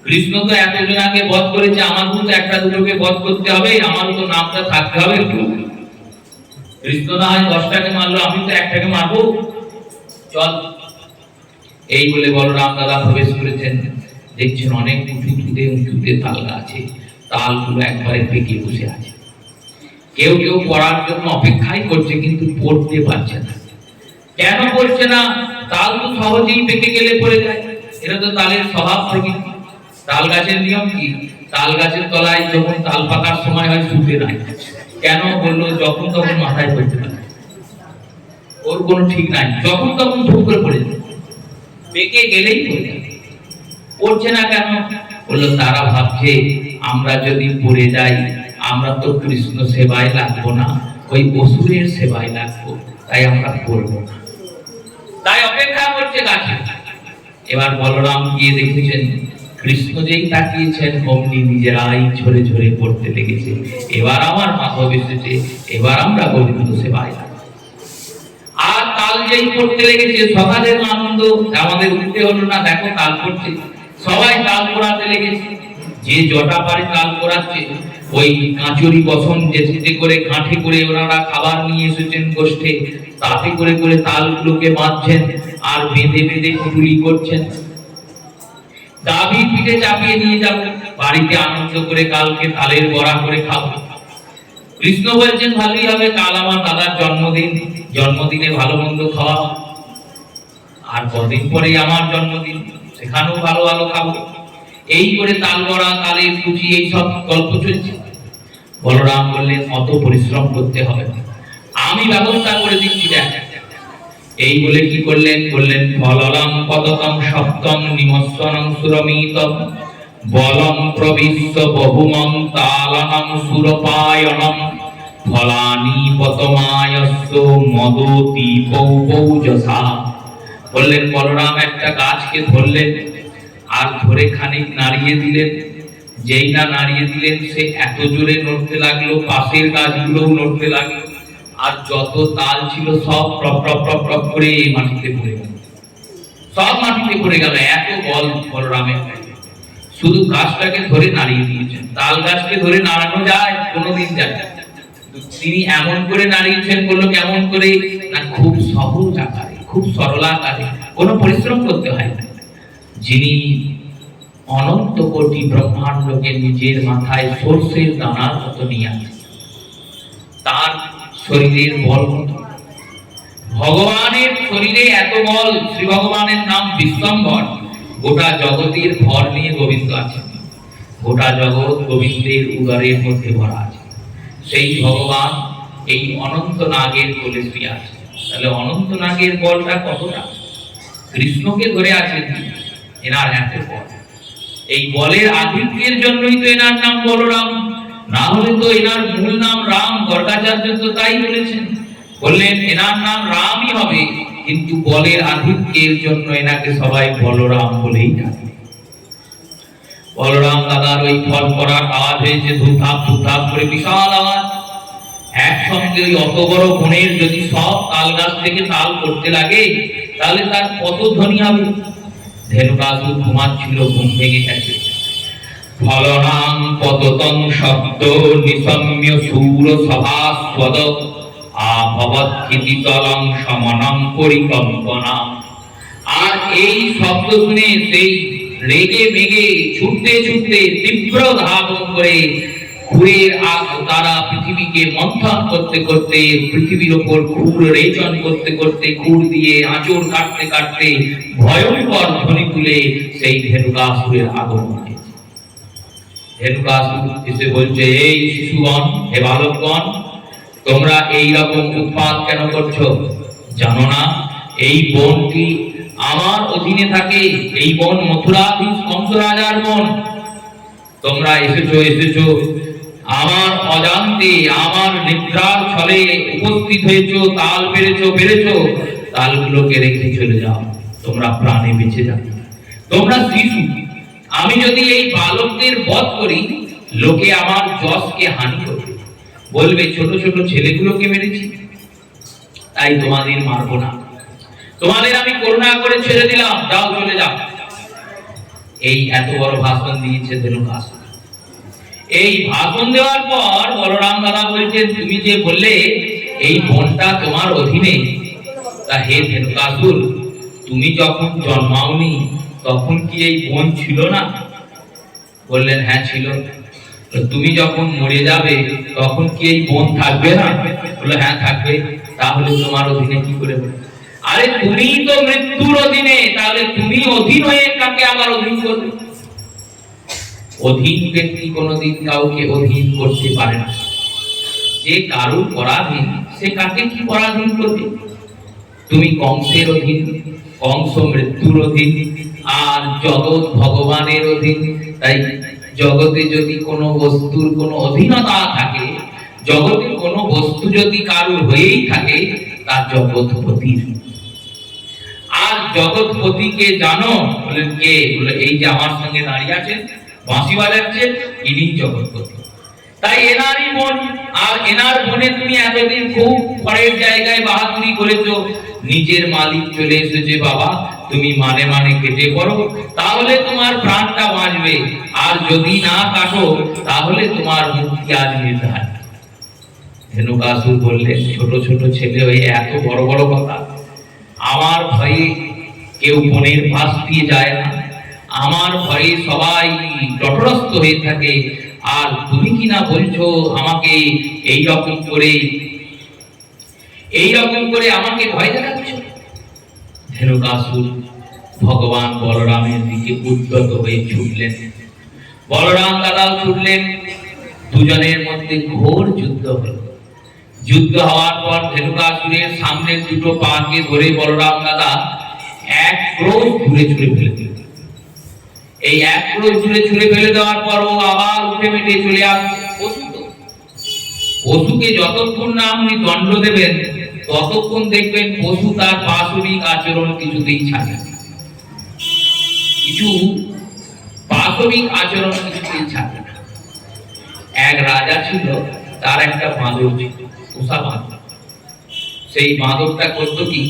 কৃষ্ণ তো এতজনাকে বধ করেছে, আমাকেও তো একটা দুটোকে বধ করতে হবে, আমারও তো নামটা থাকতে হবে একটু। কৃষ্ণ না হয় 10টাকে মারলো, আমি তো একটাকে মারবো, চল। এই বলে বলরাম দাদা প্রবেশ করেছেন। দেখছেন অনেক উঁচুতে তাল গাছে, তালগুলো একবারে পেকে বসে আছে। কেউ কেউ পড়ার জন্য অপেক্ষাই করছে, কিন্তু পড়তে পারছে না। কেন পড়ছে না? তাল তো সহজেই পেকে গেলে পড়ে যায়, এটা তো তালের স্বভাব প্রকৃতি। তাল গাছের নিয়ম কি? তাল গাছের তলায় যখন তাল পাকার সময় হয় শুতে নাই। কেন বললো? যখন তখন মাথায় পড়তে পারে, ওর কোনো ঠিক নাই, যখন তখন ধূপ করে পড়ে যায়, পেকে গেলেই পড়ে যায়। পড়ছে না কেন? বললো তারা ভাবছে আমরা যদি পড়ে যাই আমরা তো কৃষ্ণ সেবায় লাগবো না, ওই অসুরের সেবায় লাগবো, তাই আমরা পড়বো না, তাই অপেক্ষা করছে গাছে। এবার বলরাম গিয়ে দেখেছেন কৃষ্ণ যেই তাকিয়েছেন অমনি নিজেরাই ঝরে ঝরে পড়তে লেগেছে। এবার আমার মাথা বেসেছে, এবার আমরা গোবিন্দ সেবায় লাগবো। আর তাল যেই পড়তে লেগেছে, সকালের আনন্দ আমাদের উঠতে হলো না, দেখো তাল পড়ছে, সবাই তাল পড়াতে লেগেছে। যে জটা পারে তাল পড়াচ্ছে, ওই কাঁচুরি বসন যেতে করে কাঠে করে ওনারা খাবার নিয়ে এসেছেন গোষ্ঠে, তাতে করে করে তালগুলোকে বাঁধছেন আর বেঁধে বেঁধে পুটুলি করছেন। গাভীর পিঠে চাপিয়ে নিয়ে যাব, বাড়িতে আনন্দ করে কালকে তালের বড়া করে খাবো। কৃষ্ণ বলছেন ভালোই হবে, কাল আমার দাদার জন্মদিন, জন্মদিনে ভালো মন্দ খাওয়া, আর কদিন পরে আমার জন্মদিন, সেখানেও ভালো ভালো খাবো। এই করে তাল বড়া, তালের কুচি, এইসব গল্প চলছে। বলরাম বললেন অত পরিশ্রম করতে হবে না, আমি ব্যবস্থা করে দিচ্ছি। দেখ, এই বলে কি করলেন? বললেন ফললং পদকং সপ্তম নিমস্বনং সুরমিতম বলং প্রবিশ্য বহুমং তালনং সুরপায়নম ফলানি পতমায়স্য মদতি পৌপৌজসা। বললেন বলরাম একটা গাছকে ধরলেন, আর ধরে খানিক নাড়িয়ে দিলেন। যেই না নাড়িয়ে দিলেন, সে এত জোরে নড়তে লাগলো, পাশের গাছগুলোও নড়তে লাগলো, আর যত তাল ছিল সব টপ টপ টপ টপ করে মাটিতে পড়ে গেল, সব মাটিতে পড়ে গেল। এত বল বলরামের। শুধু গাছটাকে ধরে নাড়িয়ে দিয়েছেন। তাল গাছকে ধরে নাড়ানো যায়? কোনোদিন যায় না। তিনি এমন করে নাড়িয়েছেন, বললো কেমন করে না, খুব সহজ আকারে, খুব সরল আকারে, কোনো পরিশ্রম করতে হয় না। যিনি অনন্ত কোটি ব্রহ্মাণ্ডকে নিজের মাথায় সর্ষের দানার মতো নিয়ে আসেন, তার শরীরের বল কত! ভগবানের শরীরে এত বল। শ্রী ভগবানের নাম বিশ্বম্ভর। গোটা জগতের ভর নিয়ে গোবিন্দ আছেন। গোটা জগৎ গোবিন্দের উদরের মধ্যে ভরা আছে। সেই ভগবান এই অনন্ত নাগের কোলে শুয়ে আছে। তাহলে অনন্ত নাগের বলটা কতটা! কৃষ্ণকে ধরে আছেন এনার এত বল। এই বলের আধিক্যের জন্যই তো এনার নাম বলরাম। না হলে তো এনার মূল নাম রাম। গর্গাচার্য তো তাই বলেছেন, বললেন এনার নাম রামই হবে, কিন্তু বলের আধিক্যের জন্য এনাকে সবাই বলরাম বলেই ডাকে। বলরাম দাদার ওই ফল করার আওয়াজ হয়েছে, ধূপধাপ ধূপধাপ করে বিশাল আওয়াজ। একসঙ্গে ওই অত বড় বনের যদি সব তাল গাছ থেকে তাল করতে লাগে, তাহলে তার কত ধ্বনি হবে। ধেনুকাসুর ঘুমাচ্ছিল, ঘুম ভেঙে গেছে। ফলনাং পততং শব্দ নিসম্য সুর সভাস্বদ আভবৎকিতিতলং সমনং পরিকম্পনাম। আর এই শব্দ শুনে সেই রেগে মেগে ছুটতে ছুটতে তীব্র ধাবন করে খুরের তারা পৃথিবীকে মন্থন করতে করতে, পৃথিবীর ওপর খুর রেচন করতে করতে, খুর দিয়ে আঁচড় কাটতে কাটতে ভয়ঙ্কর ধ্বনি তুলে সেই ধেনুকাসুরের আগমন হয়েছে। ধেনুকাসুর এসে বলছে, এই শিশুগণ, হে বালকগণ, তোমরা এই রকম উৎপাত কেন করছো? জানো না এই বনটি আমার অধীনে থাকে? এই বন মথুরাধীশ কংস রাজার বন। তোমরা এসেছো আমার অজান্তে, আমার নিদ্রার ছলে উপস্থিত হয়েছো, তাল পেরেছো, তালগুলোকে রেখে চলে যাও, তোমরা প্রাণে বেঁচে যাবে। তোমরা শিশু, আমি যদি এই বালকদের বধ করি, লোকে আমার যশকে হানি করবে, বলবে ছোট ছোট ছেলেগুলোকে মেরেছি, তাই তোমাদের মারবো না, তোমাদের আমি করুণা করে ছেড়ে দিলাম, যাও চলে যাও। এই এত বড় ভাষণ দিয়েছে ধেনুকাসুর। এই ভাষণ দেওয়ার পর বলরাম দাদা বলছেন, তুমি যে বললে এই বনটা তোমার অধীনে, তা হে ধেনুকাসুর, তুমি যখন জন্মাওনি তখন কি এই বন ছিল না? বললেন হ্যাঁ ছিল। তুমি যখন মরে যাবে তখন কি এই বন থাকবে না? বললো হ্যাঁ থাকবে। তাহলে তোমার অধীনে কি করে হবে? আরে তুমি তো মৃত্যুর অধীনে, তাহলে তুমি অধীন হয়ে কাকে আবার অধীন করবে? অধীন ব্যক্তি কোনোদিন কাউকে অধীন করতে পারে না। যে কারুর পরাধীন, সে কাকে কি পরাধীন করবে? তুমি কংসের অধীন, কংস মৃত্যুর অধীন, আর জগৎ ভগবানের অধীন। তাই জগতে যদি কোনো বস্তুর কোনো অধীনতা থাকে, জগতে কোনো বস্তু যদি কারুর হয়েই থাকে, তার জগৎপতির। আর জগৎপতিকে জানো? বলেন কে? বলে এই যে আমার সঙ্গে দাঁড়িয়ে আছেন, বাঁশি বাজাচ্ছেন, ইনি জগৎপতি। তাই এনারই বোন। আর এনার বোনে তুমি এতদিন খুব পরের জায়গায় বাহাদুরি করেছো, নিজের মালিক চলে এসেছে বাবা, তুমি মানে মানে কেটে পড়ো, তাহলে তোমার প্রাণটা বাঁচবে। আর যদি না কাটো, তাহলে তোমার মুক্তি আজ নির্ধারিত। ধেনুকাসুর বললেন, ছোট ছোট ছেলে হয়ে এত বড় বড় কথা! আমার ভয়ে কেউ বনের পাশ দিয়ে যায় না, আমার ভয়ে সবাই তটস্থ হয়ে থাকে, আর তুমি কিনা বলছো আমাকে এইরকম করে আমাকে ভয় দেখাচ্ছ। ধেনুকাসুর ভগবান বলরামের দিকে উদ্যত হয়ে ছুটলেন। বলরাম দাদাও ছুটলেন। দুজনের মধ্যে ঘোর যুদ্ধ হলো। যুদ্ধ হওয়ার পর ধেনুকাসুরের সামনে দুটো পাকে ধরে বলরাম দাদা এক ক্রোশ দূরে ছুঁড়ে ফেলে দিল। এই এক ক্রোশ দূরে ছুঁড়ে ফেলে দেওয়ার পর ও আবার উঠে মেটে চলে আসবে। পশুকে যতক্ষণ না আপনি দণ্ড দেবেন, ততক্ষণ দেখবেন পশু তার পাশবিক আচরণ কিছুতেই ছাড়ে না। কিছু পাশবিক আচরণ কিছুতেই ছাড়ে না। এক রাজা ছিল, তার একটা বাঁদর ছিল, পোষা বাঁদর। সেই বাঁদরটা করতো কি,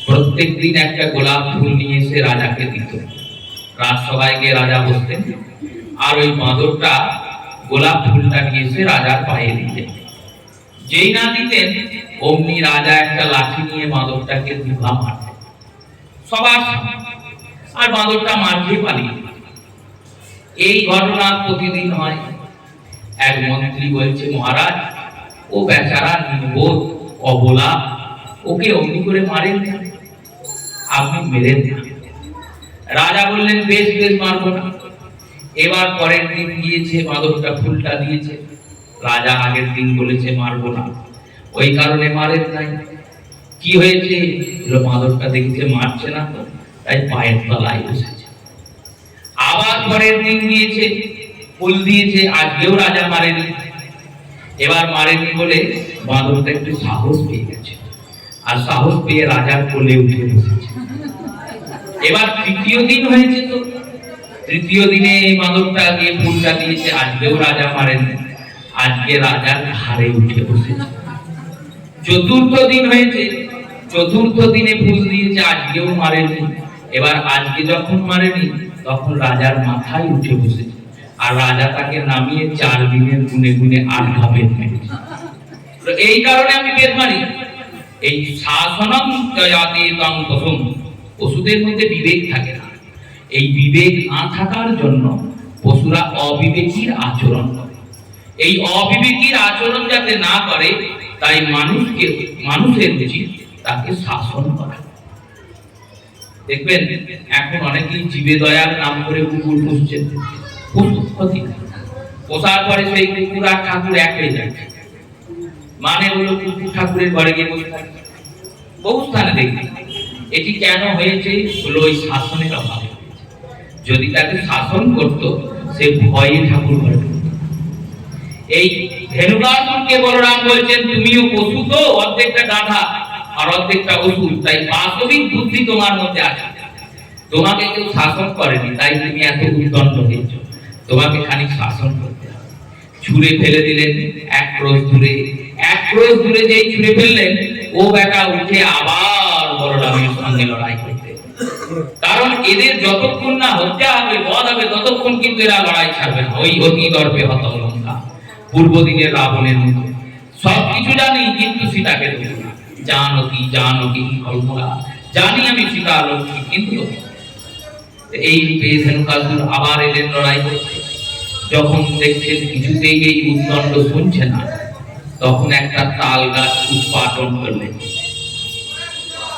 প্রত্যেক দিন একটা গোলাপ ফুল নিয়ে এসে রাজাকে দিত। রাজসভায় গিয়ে রাজা বসতেন, আর ওই বাঁদরটা গোলাপ ফুলটা গিয়েছে রাজার পায়ে দিতেন। যেই না দিতেন অমনি রাজা একটা লাঠি নিয়ে বাঁদরটাকে দুঘা মারতেন সবার সামনে, আর বাঁদরটা মার খেয়ে পালিয়ে। এই ঘটনা প্রতিদিন হয়। এক মন্ত্রী বলছে, মহারাজ ও বেচারা নির্বোধ অবলা, ওকে অমনি করে মারেন না, আপনি মেরেন না। রাজা বললেন, বেশ বেশ, মারবো না। এবার পরের দিন গিয়েছে, বাঁদরটা ফুলটা দিয়েছে। রাজা আগের দিন বলেছে মারবো না, ওই কারণে মারেন নাই। কি হয়েছে? বাঁদরটা দেখছে মারছে না তো, তাই পায়ের তলায় বসেছে। আবার পরের দিন গিয়েছে, ফুল দিয়েছে, আজকেও রাজা মারেনি। এবার মারেনি বলে বাঁদরটা একটু সাহস পেয়ে গেছে, আর সাহস পেয়ে রাজার কোলে উঠে বসেছে। এবার তৃতীয় দিন হয়েছে, তো তৃতীয় দিনে বাঁদরটা গিয়ে ফুলটা দিয়েছে, আজকেও রাজা মারেনি, আজকে রাজার ঘাড়ে উঠে বসেছে। চতুর্থ দিন হয়েছে, চতুর্থ দিনে ফুল দিয়েছে, আজকেও মারেনি। এবার আজকে যখন মারেনি তখন রাজার মাথায় উঠে বসেছে, আর রাজা তাকে নামিয়ে 4 দিনের গুনে গুনে 8 বেদ মেরেছে। এই কারণে আমি বেদ মারি। এই শাসনম জয়াতে তং পশুম, পশুদের মধ্যে বিবেক থাকে না। এই বিবেক না থাকার জন্য পশুরা অবিবেকীর আচরণ করে। এই অবিবেকীর আচরণ যাতে না করে, তাই মানুষের উচিত তাকে শাসন করা। দেখবেন এখন অনেকেই জীবে দয়ার নাম করে কুকুর পুষছেন। ক্ষতি পোষার পরে সেই কুকুর আর ঠাকুর এক হয়ে যাচ্ছে, মানে হলো কুকুর ঠাকুরের ঘরে গিয়ে বসে থাকে। বহু স্থানে দেখি। এটি কেন হয়েছে? হলো ওই শাসনের অভাবে। যদি তাকে শাসন করত, সে ভয়ে ঠাকুর ঘরে ঢুকত। এই ধেনুকাসুরকে বলরাম বলছেন, তুমিও পশু তো, অর্ধেকটা গাধা আর অর্ধেকটা অসুর, তাই বাস্তবিক বুদ্ধি তোমার মধ্যে আছে। তোমাকে কেউ শাসন করেনি, তাই তুমি এত উদ্দণ্ড হয়েছ। তোমাকে খানিক শাসন করতে হবে। ছুঁড়ে ফেলে দিলেন এক ক্রোশ দূরে। এক ক্রোশ দূরে যেই ছুঁড়ে ফেললেন, ও বেটা উঠে আবার বলরামের সঙ্গে লড়াই করতে। কারণ এদের যতক্ষণ না হত্যা হবে, বধ হবে, ততক্ষণ কিন্তু এরা লড়াই ছাড়বে না। ওই অতি গর্বে হত লঙ্কা, পূর্ব দিনের রাবণের মতো। সবকিছু জানি, কিন্তু সীতাকে দেখি না। জানকি জানকি কল্পনা, জানি আমি সীতা লক্ষ্মী, কিন্তু এই রূপে ধেনুকাসুর আবার এলেন লড়াই করতে। যখন দেখছেন কিছুতেই এই উদ্দণ্ড শুনছে না, তখন একটা তাল গাছ উৎপাটন করলেন।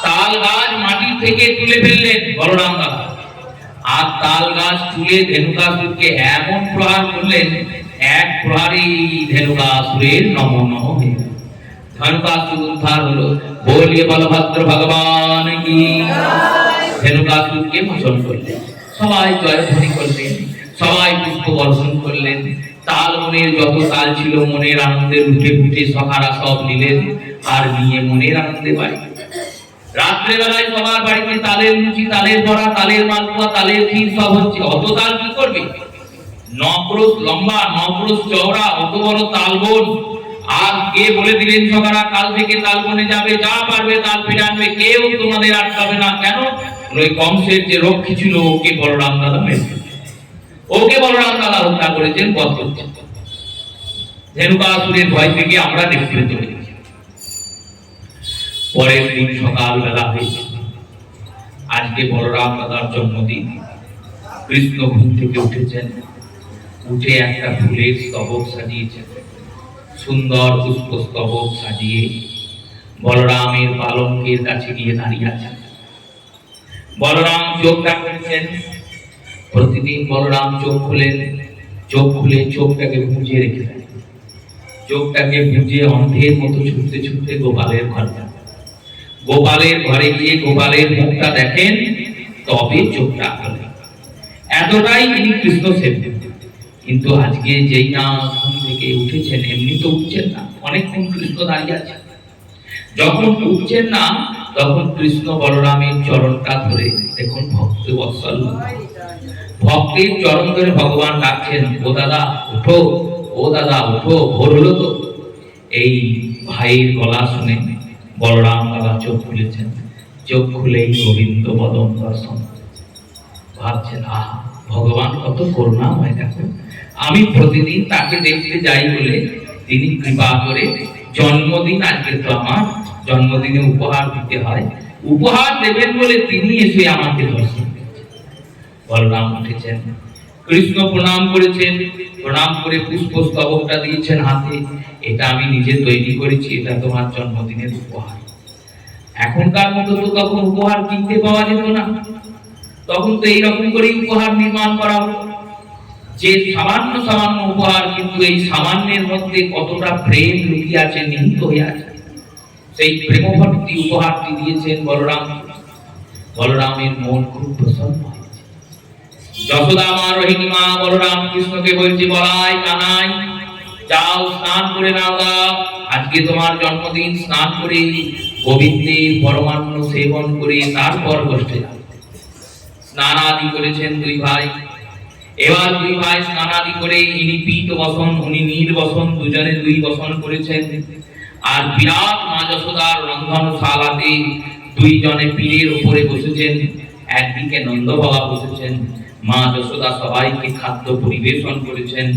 তাল গাছ মাটি থেকে তুলে ফেললেন বলরাম দাদা, আর তাল গাছ তুলে ধেনুকাসুরকে এমন প্রহার করলেন, এক প্রহারে ধেনুকাসুরের নম নম হয়ে গেল। ধেনুকাসুর উদ্ধার হলো। বলিয়ে বলভদ্র ভগবান কি। ধেনুকাসুরকে মোচন করলেন। সবাই জয়ধ্বনি করলেন, সবাই পুষ্প বর্ষণ করলেন। তাল মনের যত তাল ছিল মনের আনন্দে উঠে উঠে সখারা সব নিলেন, আর নিয়ে মনের আনন্দে বাড়ি। রাত্রে বেলায় সবার বাড়িতে তালের লুচি, তালের বড়া, তালের মালপোয়া, তালের ক্ষীর সব হচ্ছে। অত তাল কি করবে? 9 ক্রোশ লম্বা, 9 ক্রোশ চওড়া, অত বড় তালবন। আর কে বলে দিলেন সকারা, কাল থেকে তালবনে যাবে, যা পারবে তাল ফিরে আনবে, কেউ তোমাদের আটকাবে না। কেন? ওই কংসের যে রক্ষী ছিল, ওকে বলরাম দাদা মেরেছে, ওকে বলরাম দাদা হত্যা করেছেন, বধ করছেন। ধেনুকাসুরের ভয় থেকে আমরা দেখতে চলে গেছি। পরের দিন সকালবেলা হয়েছে, আজকে বলরাম দাদার জন্মদিন। কৃষ্ণ ঘুম থেকে উঠেছেন, উঠে একটা ফুলের স্তবক সাজিয়েছেন। সুন্দর পুষ্প স্তবক সাজিয়ে বলরামের পালঙ্কের কাছে গিয়ে দাঁড়িয়ে আছেন। বলরাম চোখটা খুলেছেন। প্রতিদিন বলরাম চোখ খুলেন, চোখ খুলে চোখটাকে বুঝে রেখে দেন। চোখটাকে বুঝে অন্ধের মতো ছুটতে ছুটতে গোপালের ঘর যান। গোপালের ঘরে গিয়ে গোপালের মুখটা দেখেন, তবে চোখটা খোলেন। এতটাই তিনি কৃষ্ণ সেবক। কিন্তু আজকে যেই না ঘুম থেকে উঠেছেন, এমনি তো উঠছেন না, অনেকক্ষণ কৃষ্ণ দাঁড়িয়ে আছে। যখন উঠছেন না, তখন কৃষ্ণ বলরামের চরণটা ধরে, দেখুন ভক্ত বৎসল, ভক্তের চরণ ধরে ভগবান ডাকছেন, ও দাদা উঠো, ও দাদা উঠো, ভোর হলো তো। এই ভাইয়ের গলা শুনে বলরাম দাদা চোখ খুলেছেন। চোখ খুলেই গোবিন্দ বদন দর্শন। ভাবছেন, আহা ভগবান কত করুণাময়, দেখো আমি প্রতিদিন তাকে দেখতে যাই বলে তিনি কৃপা করে জন্মদিন, আজকে তো আমার জন্মদিনে উপহার দিতে হয়, উপহার দেবেন বলে তিনি এসে আমাকে দর্শন দিয়েছেন। বলরাম উঠেছেন, কৃষ্ণ প্রণাম করেছেন, প্রণাম করে পুষ্পস্তবকটা দিয়েছেন হাতে, এটা আমি নিজে তৈরি করেছি, এটা তোমার জন্মদিনের উপহার। এখনকার মতো তো তখন উপহার কিনতে পাওয়া যেত না, তখন তো এইরকম করে উপহার নির্মাণ করা হতো, যে সামান্য সামান্য উপহার, কিন্তু এই সামান্যের মধ্যে কতটা প্রেম লুকিয়ে আছে, নিহিত হয়ে আছে। সেই প্রেমভর্তি উপহারটি দিয়েছেন বলরাম। বলরামের মন খুব প্রসন্ন হয়েছে। যশোদা মা, রোহিণী মা বলরাম কৃষ্ণকে বলছে, বলাই কানাই যাও স্নান করে নাও গা, আজকে তোমার জন্মদিন, স্নান করে গোবিন্দের পরমান্ন সেবন করে তারপর গোষ্ঠে যাও। স্নান আদি করেছেন দুই ভাই। এবার দুই ভাই স্নান আদি করে, ইনি পীত বসন, উনি নীল বসন, দুজনে দুই বসন করেছেন। আর বিরাট মা যশোদার রন্ধনশালাতে দুইজনে পীরের উপরে বসেছেন, একদিকে নন্দ বাবা বসেছেন। মা যশোদা সবাইকে খাদ্য পরিবেশন করেছেন।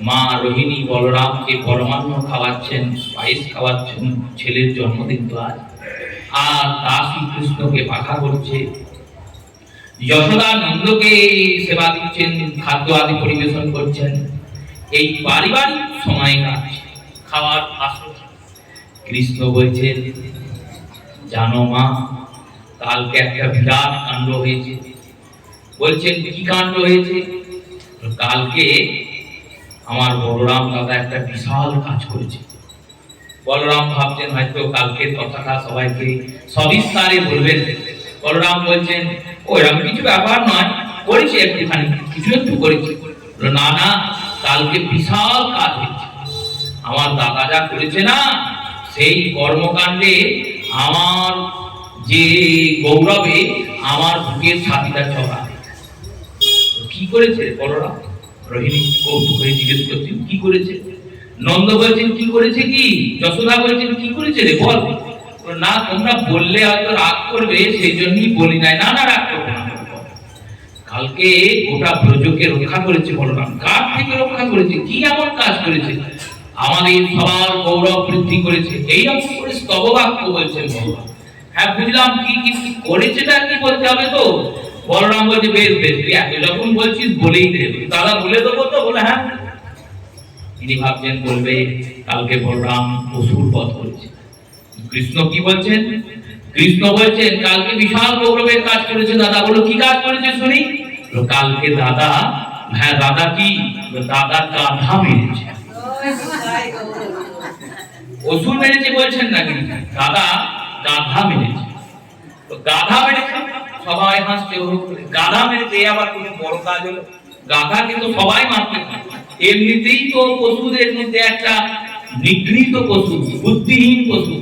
মা রোহিণী বলরামকে পরমান্ন খাওয়াচ্ছেন, পায়েস খাওয়াচ্ছেন, ছেলের জন্মদিন তো আজ। আর দাসী কৃষ্ণকে পাখা করছে, যশোদা নন্দকে সেবা দিচ্ছেন, খাদ্য আদি পরিবেশন করছেন। এই পারিবারিক সময় কাটছে, খাওয়ার আসর। কৃষ্ণ বলছেন, জানো মা, কালকে একটা বিরাট কাণ্ড হয়েছে। বলছেন, কি কাণ্ড হয়েছে? কালকে আমার বলরাম দাদা একটা বিশাল কাজ করেছে। বলরাম ভাবছেন হয়তো কালকের কথাটা সবাইকে সবিস্তারে বলবেন। বলরাম বলছেন, ওইরকম কিছু ব্যাপার নয়, করেছে একটুখানি, কিছু একটু করেছে। না না, কালকে বিশাল কাজ হয়েছে। আমার দাদা যা করেছে না, সেই কর্মকাণ্ডে আমার যে গৌরবে আমার বুকের ছাতিটা চড়া। কি করেছে বলরাম? রোহিণী কৌতুক হয়ে জিজ্ঞেস করছেন, কি করেছে? নন্দ বলছেন, কি করেছে? কি যশোদা বলছেন, কি করেছে রে বল। না, তোমরা বললে হয়তো রাগ করবে, সেই জন্যই বলি নাই। না না, রাগ করবে না। কালকে গোটা ব্রজকে রক্ষা করেছে বলরাম। কার থেকে রক্ষা করেছে? কি এমন কাজ করেছে? আমাদের সবার গৌরব বৃদ্ধি করেছে। এইরকম করে স্তববাক্য বলছেন বলরাম। হ্যাঁ বুঝলাম, কি কি করেছে তা কি বলতে হবে তো? বলরাম বলছে, বেশ বেশ, তুই এত যখন বলছিস বলেই দে। দাদা বলে দেবো তো? বলে হ্যাঁ। তিনি ভাবছেন বলবে কালকে বলরাম অসুর বধ করেছে। কৃষ্ণ কি বলছেন? কৃষ্ণ বলছেন, কালকে বিশাল গৌরবের কাজ করেছে দাদা। বলো কি কাজ করেছে শুনি। কালকে দাদা, হ্যাঁ দাদা কি? দাদা গাধা মেরেছে। অসুর মেরেছে বলছেন নাকি? দাদা গাধা মেরেছে। তো গাধা মেরেছে, সবাই হাসছে। গাধা মেরেছে, আবার কোনো বড় কাজ হলো? গাধা কিন্তু সবাই মারতে পারে। এমনিতেই তো পশুদের মধ্যে একটা নিগৃহীত পশু, বুদ্ধিহীন পশু।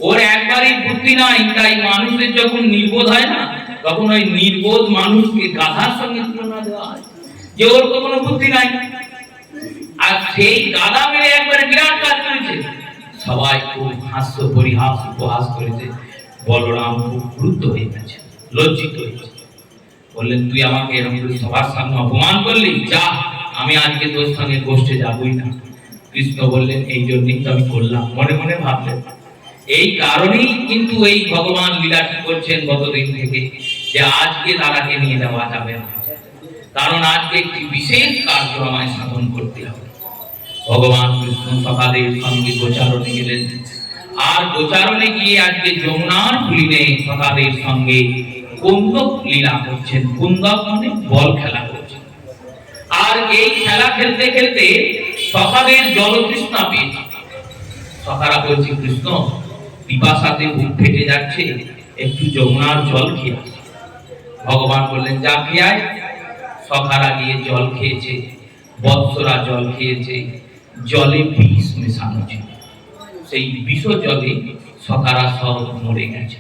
ওর একবারই বুদ্ধি নাই, তাই মানুষের যখন নির্বোধ হয় না, তখন ওই নির্বোধ মানুষকে গাধার সঙ্গে তুলনা দেওয়া হয়, যে ওর তো কোনো বুদ্ধি নাই। আর সেই গাধা মেরে একবারে বিরাট কাজ করেছে। সবাই খুব হাস্য পরিহাস উপহাস করেছে। বলরাম খুব ক্রুদ্ধ হয়ে গেছে, লজ্জিত হয়েছে। বললেন, তুই আমাকে এরকম করে সবার সামনে অপমান করলি, যা, আমি আজকে তোর সঙ্গে গোষ্ঠে যাবই না। কৃষ্ণ বললেন, এই জন্যই তো আমি করলাম। মনে মনে ভাবলেন, এই কারণেই কিন্তু এই ভগবান লীলাটি করছেন গতদিন থেকে, যে আজকে দাদাকে নিয়ে যাওয়া যাবে না, কারণ আজকে একটি বিশেষ কার্য আমায় সাধন করতে হবে। ভগবান কৃষ্ণ সকালের সঙ্গে গোচারণে গেলেন। আর গোচারণে গিয়ে আজকে যমুনার কুলিনে সকালের সঙ্গে কুন্দক লীলা করছেন। কুন্দক মানে বল খেলা করছেন। আর এই খেলা খেলতে খেলতে সকালের জলতৃষ্ণা পেয়েছে। সকারা বলছে, কৃষ্ণ পিপাসাতে বুক ফেটে যাচ্ছে, একটু যমুনার জল খেয়ে আসে। ভগবান বললেন, যা খেয়ে আয়। সকারা গিয়ে জল খেয়েছে, বৎসরা জল খেয়েছে। জলে বিষ মেশানো ছিল, সেই বিষ জলে সকারা সব মরে গেছে।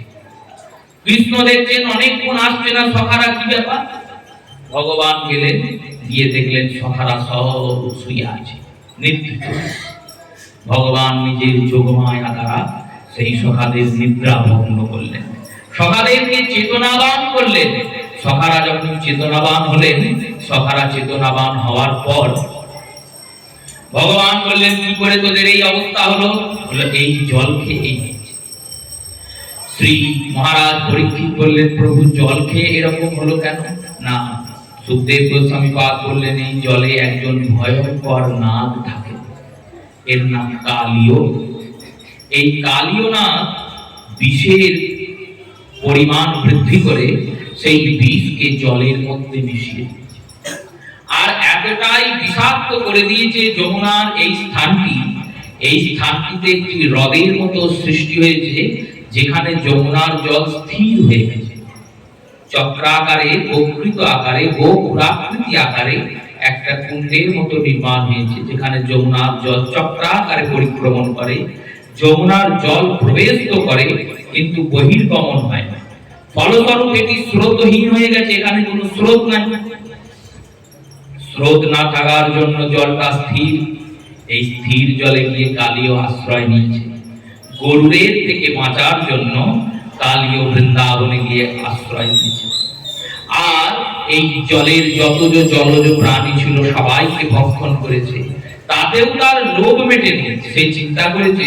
কৃষ্ণ দেখছেন অনেকক্ষণ আসছে না সখারা, কি ব্যাপার? ভগবান গেলেন, গিয়ে দেখলেন সখারা সব শুয়ে আছে, নিদ্রিত। ভগবান নিজের যোগমায়া দ্বারা সেই সখাদের নিদ্রা ভগ্ন করলেন, সখাদেরকে চেতনাবান করলেন। সখারা যখন চেতনাবান হলেন, সখারা চেতনাবান হওয়ার পর ভগবান বললেন, কি করে তোদের এই অবস্থা হলো? বলল, এই জল খেয়ে। শ্রী মহারাজ পরীক্ষিত বললেন, প্রভু জল খেয়ে এরকম হলো কেন? না, সুখদেব গোস্বামী পাদ বললেন, এই জলে একজন ভয়ঙ্কর নাগ থাকে, এর নাম কালীয়। এই কালীয় নাগ বিষের পরিমাণ বৃদ্ধি করে সেই বিষকে জলের মধ্যে মিশিয়ে আর এতটাই বিষাক্ত করে দিয়েছে যমুনার এই স্থানটি। এই স্থানটিতে একটি হ্রদের মতো সৃষ্টি হয়েছে, যেখানে যমুনার জল স্থির হয়ে গেছে। চক্রাকারে, বক্রিত আকারে, গোপুরাকৃতি আকারে একটা কুণ্ডের মতো নির্মাণ হয়েছে, যেখানে যমুনার জল চক্রাকারে পরিক্রমণ করে। যমুনার জল প্রবেশ তো করে, কিন্তু বহির্গমন হয় না। ফলস্বরূপ এটি স্রোতহীন হয়ে গেছে, এখানে কোনো স্রোত নাই। স্রোত না থাকার জন্য জলটা স্থির। এই স্থির জলে গিয়ে কালীয় আশ্রয় নিয়েছে। গরুড়ের থেকে বাঁচার জন্য কালীয় বৃন্দাবনে গিয়ে আশ্রয় নিয়েছে। আর এই জলের যত যে জলজ প্রাণী ছিল সবাইকে ভক্ষণ করেছে, তাতেও তার লোভ মেটেনি। সে চিন্তা করেছে,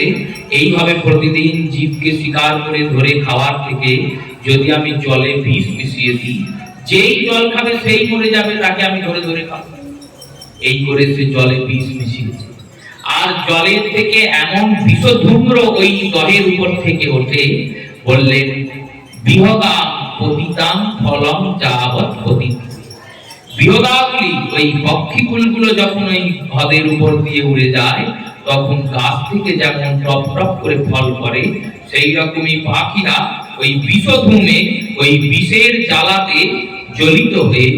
এইভাবে প্রতিদিন জীবকে শিকার করে ধরে খাওয়ার থেকে যদি আমি জলে বিষ মিশিয়ে দিই, যেই জল খাবে সেই মরে যাবে, তাকে আমি ধরে ধরে খাবো। এই করে সে জলে বিষ মিশিয়েছে। আর জলের থেকে এমন বিষধূম্র ওই দহের উপর থেকে ওঠে, বললেন, বিহগা পতিতাং ফলং যাবৎ পতিত। বিহগাগুলি, ওই পক্ষীকুলগুলো যখন ওই হ্রদের উপর দিয়ে উড়ে যায়, তখন গাছ থেকে যেমন টপ টপ করে ফল করে, সেই রকমই পাখিরা ওই বিষধূমে, ওই বিষের জ্বালাতে জ্বলিত হয়ে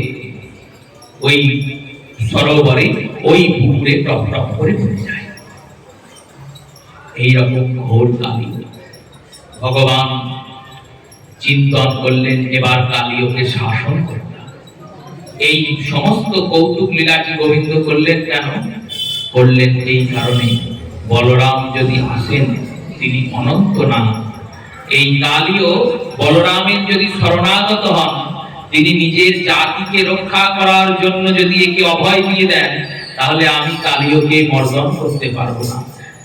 ওই সরোবরে, ওই পুকুরে টপ টপ করে পড়ে যায়। এইরকম ঘোর কালী। ভগবান চিন্তন করলেন, এবার কালীয়কে শাসন করতে। এই সমস্ত কৌতুক লীলাটি গোবিন্দ করলেন কেন? করলেন এই কারণে, বলরাম যদি আসেন, তিনি অনন্ত না। এই কালীয় বলরামের যদি শরণাগত হন, তিনি নিজের জাতিকে রক্ষা করার জন্য যদি একে অভয় দিয়ে দেন, তাহলে আমি কালীয়কে মর্দন করতে পারবো না,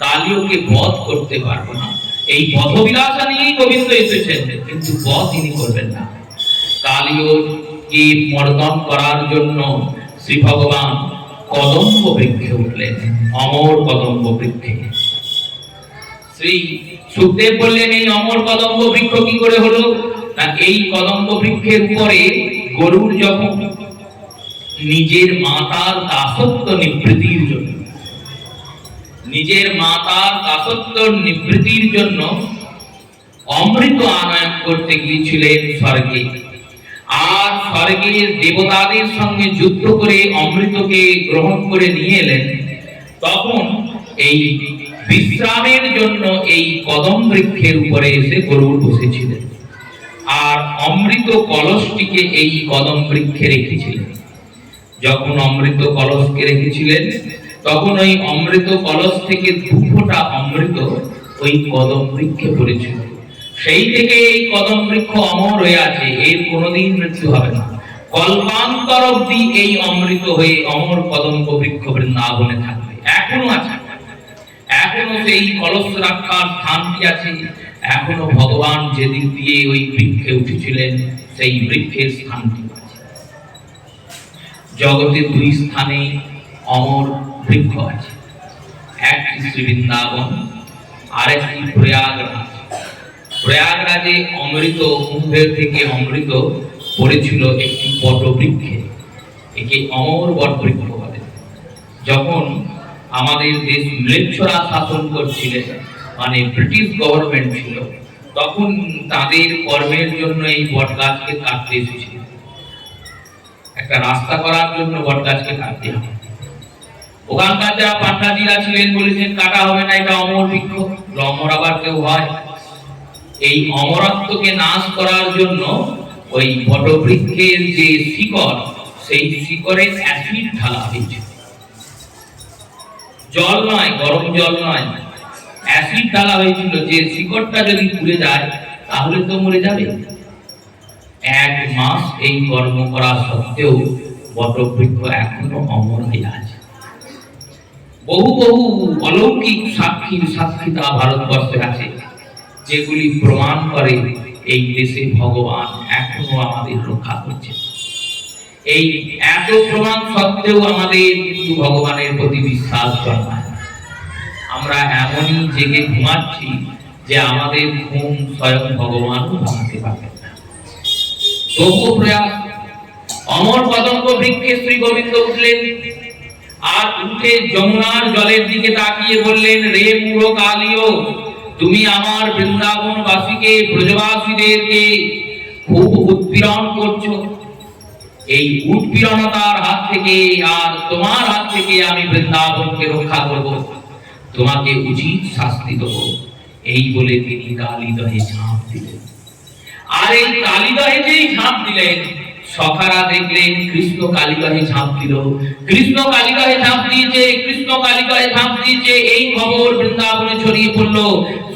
কালীয়কে বধ করতে পারবো না। এই বধবিলাসা নিয়েই গোবিন্দ এসেছেন, কিন্তু বধ তিনি করবেন না। কালীয়কে মর্দন করার জন্য শ্রী ভগবান কদম্ব বৃক্ষে উঠলেন, অমর কদম্ব বৃক্ষে। শ্রী সুখদেব বললেন, এই অমর কদম্ব বৃক্ষ কি করে হলো? না, এই কদম্ব বৃক্ষের উপরে গরুর যখন নিজের মাতার দাসত্ব নিবৃত্তির জন্য, নিজের মাতার দাসত্ব নিবৃত্তির জন্য অমৃত আনয়ন করতে গিয়েছিলেন স্বর্গে। আর স্বর্গের দেবতাদের সঙ্গে যুদ্ধ করে অমৃতকে গ্রহণ করে নিয়ে এলেন। তখন এই বিশ্রামের জন্য এই কদম বৃক্ষের উপরে এসে গরুড় বসেছিলেন, আর অমৃত কলসটিকে এই কদম বৃক্ষে রেখেছিলেন। যখন অমৃত কলসকে রেখেছিলেন, তখন ওই অমৃত কলস থেকে দুফোঁটা অমৃত ওই কদম বৃক্ষে পড়েছিল। সেই থেকে এই কদম বৃক্ষ অমর হয়ে আছে, এর কোনোদিন মৃত্যু হবে না। কল্পান্তর অবধি এই অমৃত হয়ে অমর কদম্ব বৃক্ষ বৃন্দাবনে থাকবে, এখনো আছে। এখনো সেই কলস রাখার স্থানটি আছে। এখনো ভগবান যেদিক দিয়ে ওই বৃক্ষে উঠেছিলেন, সেই বৃক্ষের স্থানটি আছে। জগতে দুই স্থানে অমর বৃক্ষ আছে, একটি শ্রী বৃন্দাবন, আরেকটি প্রয়াগরাজ। প্রয়াগরাজে অমৃত, কুম্ভের থেকে অমৃত পড়েছিল একটি বটবৃক্ষে, একে অমর বটবৃক্ষ বলে। যখন আমাদের দেশ ম্লেচ্ছরা শাসন করছিলেন, মানে ব্রিটিশ গভর্নমেন্ট ছিল, তখন তাদের কর্মের জন্য এই বট গাছকে কাটতে এসেছিল। একটা রাস্তা করার জন্য বট গাছকে কাটতে হবে। ওখানকার যারা পান্ডাজিরা ছিলেন বলেছেন কাটা হবে না, এটা অমর বৃক্ষ। অমর আবার কেউ হয়? এই অমরত্বকে নাশ করার জন্য ওই বটবৃক্ষের যে শিকড়, সেই শিকড়ে অ্যাসিড ঢালা হয়েছে। জল নয়, গরম জল নয়, অ্যাসিড ঢালা হয়েছিল। যে শিকড়টা যদি পুড়ে যায় তাহলে তো মরে যাবে। এক মাস এই কর্ম করা সত্ত্বেও বটবৃক্ষ এখনো অমর হয়ে আছে। বহু বহু অলৌকিক সাক্ষিতা ভারতবর্ষে আছে, যেগুলি প্রমাণ করে এই দেশে ভগবান এখনো আমাদের রক্ষা করছে। এই এত প্রমাণ সত্ত্বেও আমাদের কিন্তু ভগবানের প্রতি বিশ্বাস জন্মায়। আমরা এমনই জেগে ঘুমাচ্ছি যে আমাদের ঘুম স্বয়ং ভগবান ভাঙতে পারবেন না। তবু প্রয়াস। অমর কদম্ব বৃক্ষে শ্রী গোবিন্দ উঠলেন, আর উঠে যমুনার জলের দিকে তাকিয়ে বললেন, রে মূঢ় কালিও, তুমি আমার বৃন্দাবন বাসীকে, ব্রজবাসীদেরকে খুব উৎপীড়ন করছো। এই উৎপীড়নতার হাত থেকে আর তোমার হাত থেকে আমি বৃন্দাবনকে রক্ষা করব, তোমাকে উচিত শাস্তি দেব। এই বলে তিনি কালিদহে ঝাঁপ দিলেন। আর এই কালিদহে যেই ঝাঁপ দিলেন, সখারা দেখলেন কৃষ্ণ কালিদহে ঝাঁপ দিল। কৃষ্ণ কালিদহে ঝাঁপ দিয়েছে, কৃষ্ণ কালিদহে ঝাঁপ দিয়েছে, এই খবর বৃন্দাবনে ছড়িয়ে পড়ল।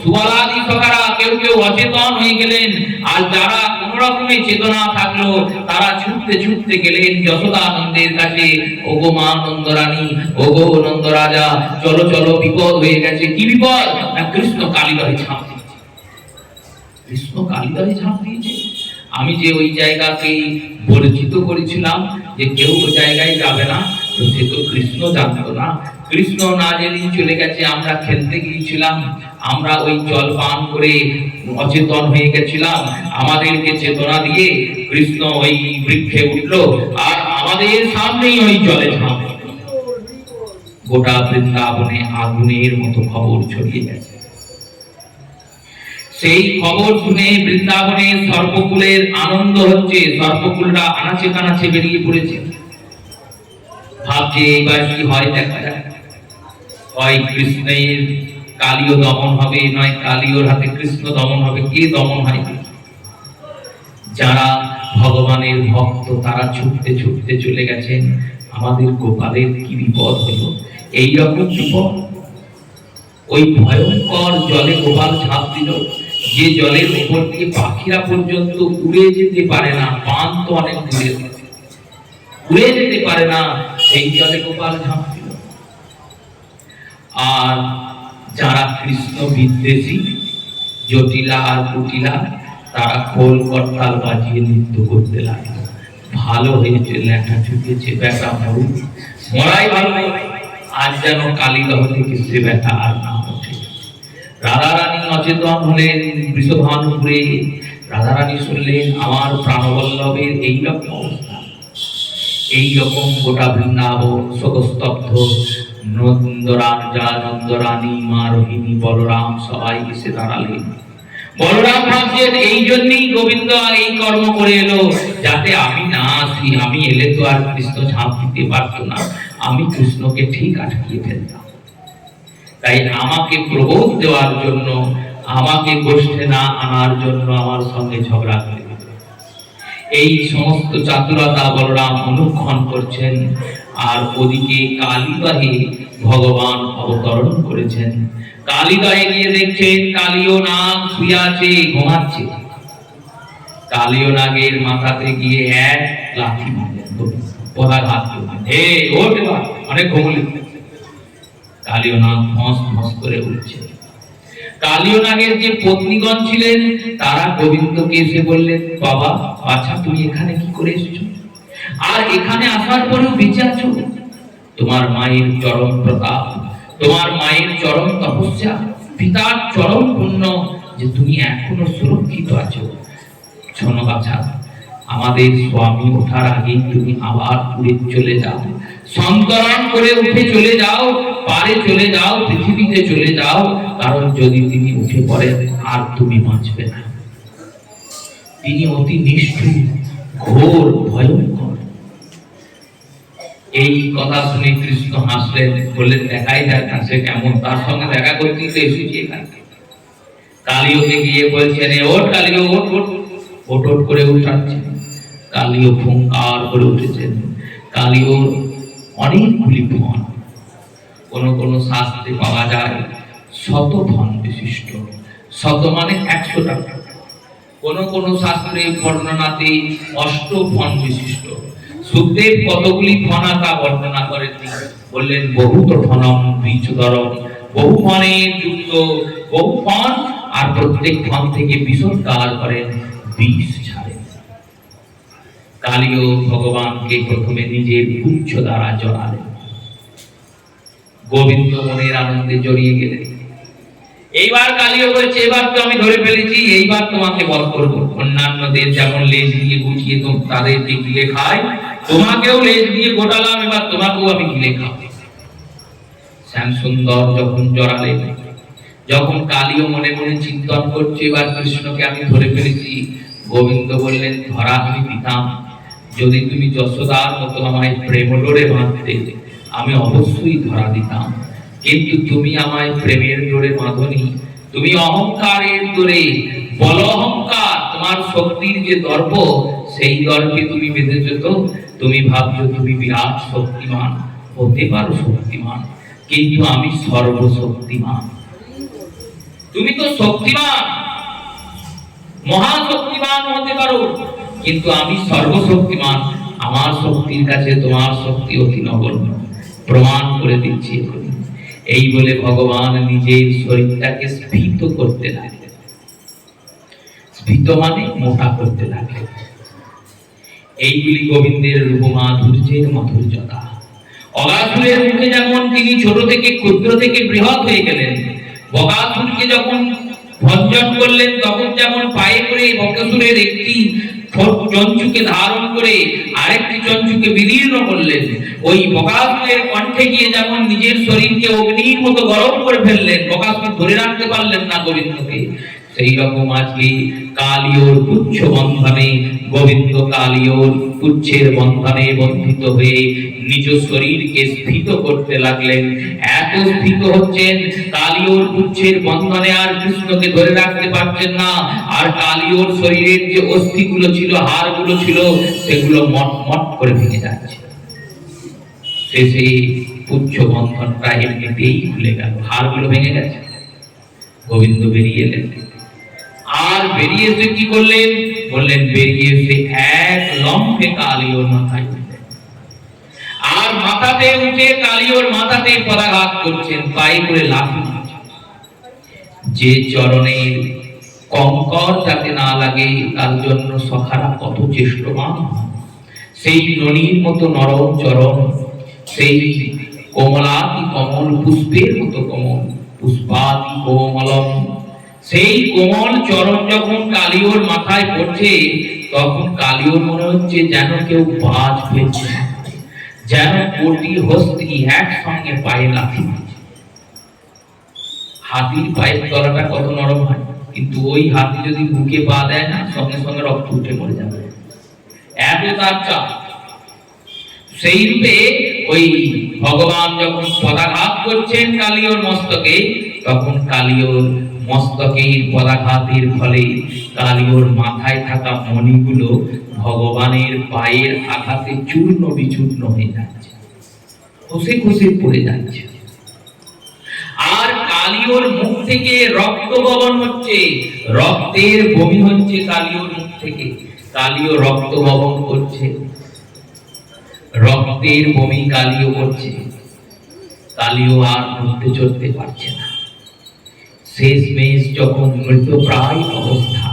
সুবলাদি সখারা কেউ কেউ অচেতন হয়ে গেলেন, আর যারা কোন রকমের চেতনা থাকলো তারা ছুটতে ছুটতে গেলেন যশোদানন্দের কাছে। ওগো মা নন্দরানী, ওগো নন্দরাজা, চলো চলো, বিপদ হয়ে গেছে। কি বিপদ? না, কৃষ্ণ কালিদহে ঝাঁপ দিয়েছে। কৃষ্ণ কালিদহে ঝাঁপ দিয়েছে। আমি যে ওই জায়গাকে পরিচিত করেছিলাম যে কেউ ওই জায়গায় যাবে না, তো সে তো কৃষ্ণ জানতো না। কৃষ্ণ না জেনেই চলে গেছে। আমরা খেলতে গিয়েছিলাম, আমরা ওই জল পান করে অচেতন হয়ে গেছিলাম। আমাদেরকে চেতনা দিয়ে কৃষ্ণ ওই বৃক্ষে উঠলো, আর আমাদের সামনেই ওই জলে ঝাঁপ দিল। গোটা বৃন্দাবনে আগুনের মতো খবর ছড়িয়ে গেছে। সেই খবর শুনে বৃন্দাবনে সর্বকুলের আনন্দ হচ্ছে। সর্বকুলরা আনাচে কানাচে বেরিয়ে পড়েছে, ভাবছে এবার কি হয় দেখা যায়। হয় কৃষ্ণের কালীয় দমন হবে, নয় কালীয়র হাতে কৃষ্ণ দমন হবে। কে দমন হয়? যারা ভগবানের ভক্ত তারা ছুটতে ছুটতে চলে গেছেন। আমাদের গোপালের কি বিপদ হলো? এইরকম বিপদ। ওই ভয়ঙ্কর জলে গোপাল ঝাঁপ দিল, যে জলের উপর দিয়ে পাখিরা পর্যন্ত উড়ে যেতে পারে না। পান তো অনেক দূরে, উড়ে যেতে পারে না, সেই জলে গোপাল ঝাঁপ দিল। আর যারা কৃষ্ণ বিদ্বেষী, জটিলা আর কুটিলা, তারা খোল করতাল বাজিয়ে নৃত্য করতে লাগলো। ভালো হয়েছে, লেখা ছুটেছে, বেটা মরু, মরাই ভালো। আজ যেন কালীদহ থেকে সে বেটা আর না ওঠে। রাধারানী অচেতন হলেন বৃষভানুপুরে। রাধারানী শুনলেন আমার প্রাণবল্লভের এইরকম অবস্থা। এইরকম গোটা বৃন্দাবন শোকস্তব্ধ। নন্দরানী, মা রোহিণী, বলরাম সবাই এসে দাঁড়ালেন। বলরাম ভাবছেন এই জন্যই গোবিন্দ এই কর্ম করে এলো, যাতে আমি না আসি। আমি এলে তো আর কৃষ্ণ ঝাঁপ দিতে পারতো না, আমি কৃষ্ণকে ঠিক আটকিয়ে ফেলতাম। তাই আমাকে প্রবোধ দেওয়ার জন্য, আমাকে গোষ্ঠে না আনার জন্য আমার সঙ্গে ঝগড়া করে। এই সমস্ত চাতুরতা বলরাম অনুক্ষণ করছেন। আর ওদিকে কালীদহে ভগবান অবতরণ করেছেন। কালীদহে গিয়ে দেখছেন কালীয় নাগ শুয়ে আছে, ঘুমাচ্ছে। কালীয় নাগের মাথাতে গিয়ে এক লাঠি মারলেন, পদাঘাত করলেন। হে ওঠ, অনেক ঘুমলি। কালীয় নাগ মস্ত মস্ত করে উঠছে। কালীয় নাগের যে পত্নীগণ ছিলেন তারা গোবিন্দকে এসে বললেন, বাবা আচ্ছা তুমি এখানে কি করে এসেছো? আর এখানে আসার পরেও বেঁচে আছো? তোমার মায়ের চরম প্রতাপ, তোমার মায়ের চরম তপস্যা, পিতার চরম পুণ্য যে তুমি এখনো সুরক্ষিত আছো। শোনো বাছা, আমাদের স্বামী ওঠার আগেই তুমি আবার উড়ে চলে যাও, সন্তরণ করে উঠে চলে যাও, পারে চলে যাও, পৃথিবীতে চলে যাও। কারণ যদি তিনি উঠে পড়েন আর তুমি বাঁচবে না। তিনি অতি নিষ্ঠুর, ঘোর, ভয়ঙ্কর। এই কথা শুনে কৃষ্ণ হাসলেন, বললেন দেখাই যাক না সে কেমন। তার সঙ্গে দেখা করতেই তো এসেছি এখানে। কালীয়কে গিয়ে বলছেন, ওঠ কালীয়, ওঠ ওঠ। ওঠ ওঠ করে উঠাচ্ছে। কালীয় ফুঙ্কার করে উঠেছেন। কালীয় অনেকগুলি ফন, কোন কোন শাস্ত্রে পাওয়া যায় 100 ফন বিশিষ্ট। 100 মানে 100টা। কোন কোন শাস্ত্রে বর্ণনাতে 8 ফণ বিশিষ্ট। সুখদেব কতগুলি ফণা তা বর্ণনা করেছেন, বললেন বহুত ফণম বীজধরম, বহু ফণের যুক্ত, বহু ফণ, আর প্রত্যেক ফণ থেকে বিসর্গার করেন, বিষ ছাড়েন। কালীয় ভগবানকে প্রথমে নিজের পুচ্ছ দ্বারা জড়ালেন। গোবিন্দ মনের আনন্দে জড়িয়ে গেলেন। এইবার কালীয় বলছে, এবার তো আমি ধরে ফেলেছি, এইবার তোমাকে বধ করবো। অন্যান্যদের যেমন লেজ দিয়ে গুছিয়ে তাদেরকে গিলে খায়, তোমাকেও লেজ দিয়ে গোটালাম, এবার তোমাকেও আমি গিলে খাবো। শ্যাম সুন্দর যখন জড়ালেন, যখন কালীয় মনে মনে চিন্তন করছে এবার কৃষ্ণকে আমি ধরে ফেলেছি, গোবিন্দ বললেন, ধরা আমি দিতাম, যদি তুমি যশোদার মতো আমায় প্রেম ডোরে বাঁধতে, আমি অবশ্যই ধরা দিতাম। কিন্তু তুমি আমায় প্রেমের ডোরে বাঁধনি, তুমি অহংকারের ডোরে, বল অহংকার, তোমার শক্তির যে দর্প, সেই দর্পে তুমি বেঁধেছ। তো তুমি ভাবছো তুমি বিরাট শক্তিমান, হতে পারো শক্তিমান, কিন্তু আমি সর্বশক্তিমান। তুমি তো শক্তিমান, মহাশক্তিমান হতে পারো, কিন্তু আমি সর্বশক্তিমান, আমার শক্তির কাছে তোমার শক্তি অতি নগণ্য, প্রমাণ করে দিচ্ছি এখনই। এই বলে ভগবান নিজের শরীরটাকে স্ফীত করতে লাগলেন। স্ফীত মানে মোটা করতে লাগলেন। এইগুলি গোবিন্দের রূপমাধুর্যের মাধুর্যতা। অগাসুরের মুখে যেমন তিনি ছোট থেকে ক্ষুদ্র থেকে বৃহৎ হয়ে গেলেন, বকাসুরকে যখন ভঞ্জন করলেন তখন যেমন পায়ে করে বকাসুরের একটি চঞ্চুকে ধারণ করে আরেকটি চঞ্চুকে বিদীর্ণ করলেন, ওই বকাসুরের কণ্ঠে গিয়ে যেমন নিজের শরীরকে অগ্নির মতো গরম করে ফেললেন, বকাসুর ধরে রাখতে পারলেন না গোবিন্দকে, সেই রকম আজকে কালীয়র পুচ্ছ বন্ধনে গোবিন্দ কালীয়র পুচ্ছের বন্ধনে বন্ধিত হয়ে নিজ শরীরকে স্ফীত করতে লাগলেন। এত স্ফীত হচ্ছেন, কালীয়র পুচ্ছের বন্ধনে আর কৃষ্ণকে ধরে রাখতে পারছেন না, আর কালীয়র শরীরের যে অস্থিগুলো ছিল, হাড়গুলো ছিল, সেগুলো মট মট করে ভেঙে যাচ্ছে। শেষে পুচ্ছ বন্ধনটা এমনিতেই খুলে গেল, হাড়গুলো ভেঙে গেছে। গোবিন্দ বেরিয়ে এলেন, আর বেরিয়ে এসে কি করলেন, বললেন বেরিয়ে এসে এক লম্ফে কালীয়র মাথায় উঠলেন, আর মাথাতে উঠে কালীয়র মাথাতে পদাঘাত করছেন, পায়ে করে লাথি মারছেন। যে চরণের কঙ্কর যাতে না লাগে তার জন্য সখারা কত চেষ্টমান, সেই ননীর মতো নরম চরণ, সেই কোমলাতি কমল পুষ্পের মতো কমল, পুষ্পাতি কোমলম, সেই কোমল চরণ যখন কালীয়র মাথায় পড়ছে, তখন কালীয়র মনে হচ্ছে যেন কেউ বাজ ফেলছে, যেন কোটি হস্তি একসঙ্গে পায়ে লাথি মারছে। হাতির পায়ের তলাটা কত নরম হয়, কিন্তু ওই হাতি যদি বুকে পা দেয় না, সঙ্গে সঙ্গে রক্ত উঠে মরে যাবে, এত তার চাপ। সেই রূপে ওই ভগবান যখন পদাঘাত করছেন কালীয়র মস্তকে, তখন কালীয়র মস্তকের পদাঘাতের ফলে কালীয়র মাথায় থাকা মণিগুলো ভগবানের পায়ের আঘাতে চূর্ণ বিচূর্ণ হয়ে যাচ্ছে, খসে খসে পড়ে যাচ্ছে। আর কালীয়র মুখ থেকে রক্ত বহন হচ্ছে, রক্তের বমি হচ্ছে কালীয়র মুখ থেকে, কালীয় রক্ত বহন করছে, রক্তের বমি কালীয় করছে, কালীয় আর উঠতে চলতে পারছে না। শেষমেশ যখন মৃতপ্রায় অবস্থা,